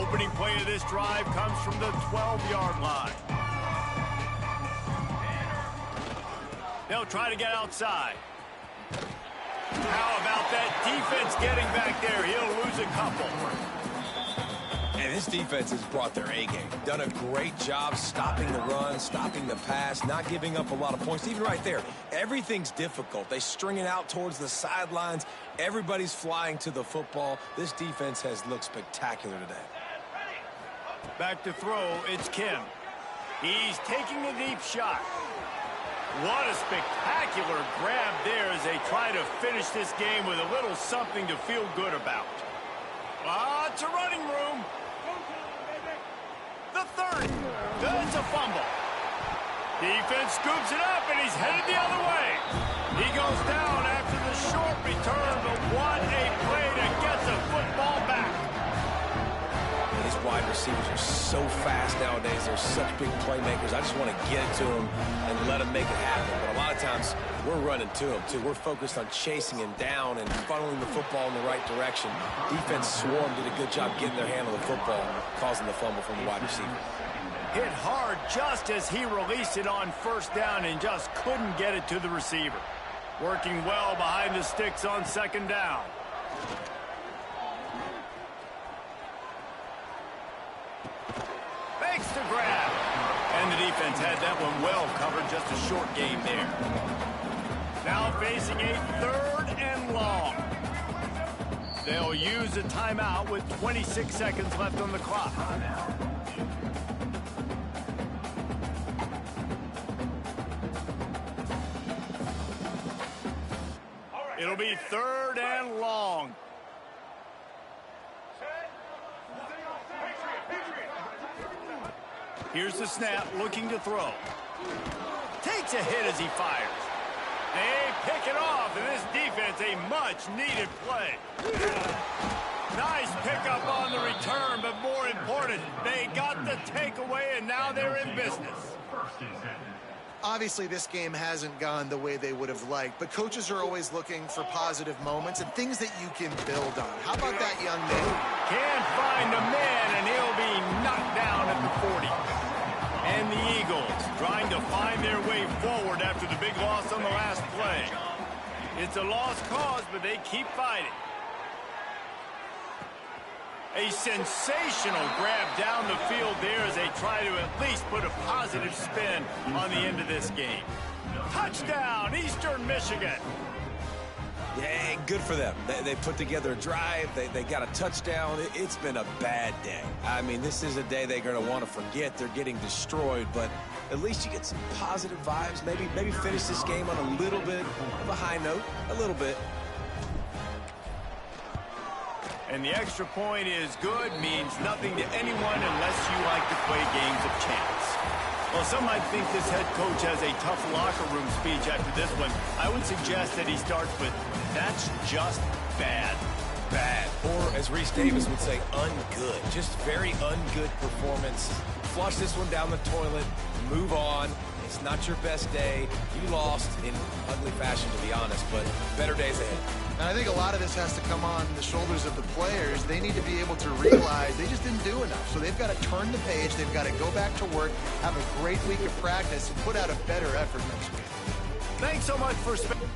Opening play of this drive comes from the 12-yard line. They'll try to get outside. How about that defense getting back there? He'll lose a couple. And this defense has brought their A-game. Done a great job stopping the run, stopping the pass, not giving up a lot of points. Even right there, everything's difficult. They string it out towards the sidelines. Everybody's flying to the football. This defense has looked spectacular today. Back to throw, it's Kim. He's taking a deep shot. What a spectacular grab there as they try to finish this game with a little something to feel good about. Lots of running room. The 30. That's a fumble. Defense scoops it up, and he's headed the other way. He goes down after the short return, but what a play to get the football back. These wide receivers are so fast nowadays. They're such big playmakers. I just want to get it to them and let them make it happen. But a lot of times, we're running to them, too. We're focused on chasing him down and funneling the football in the right direction. Defense swarm did a good job getting their hand on the football, causing the fumble from the wide receiver. Hit hard just as he released it on first down and just couldn't get it to the receiver. Working well behind the sticks on second down. Makes the grab. And the defense had that one well covered. Just a short game there. Now facing a 3rd and long. They'll use a timeout with 26 seconds left on the clock. It'll be 3rd and long. Here's the snap, looking to throw. Takes a hit as he fires. They pick it off, and this defense, a much-needed play. Nice pickup on the return, but more important, they got the takeaway, and now they're in business. Obviously, this game hasn't gone the way they would have liked, but coaches are always looking for positive moments and things that you can build on. How about that young man? Can't find a man, and he'll be knocked down at the 40. And the Eagles trying to find their way forward after the big loss on the last play. It's a lost cause, but they keep fighting. A sensational grab down the field there as they try to at least put a positive spin on the end of this game. Touchdown, Eastern Michigan. Yeah, good for them. They put together a drive. They got a touchdown. It's been a bad day. I mean, this is a day they're going to want to forget. They're getting destroyed, but at least you get some positive vibes. Maybe finish this game on a little bit of a high note, a little bit. And the extra point is good, means nothing to anyone unless you like to play games of chance. Well, some might think this head coach has a tough locker room speech after this one. I would suggest that he starts with, that's just bad. Bad. Or, as Reese Davis would say, ungood. Just very ungood performance. Flush this one down the toilet. Move on. It's not your best day. You lost in ugly fashion, to be honest, but better days ahead. And I think a lot of this has to come on the shoulders of the players. They need to be able to realize they just didn't do enough. So they've got to turn the page. They've got to go back to work, have a great week of practice, and put out a better effort next week. Thanks so much for spending...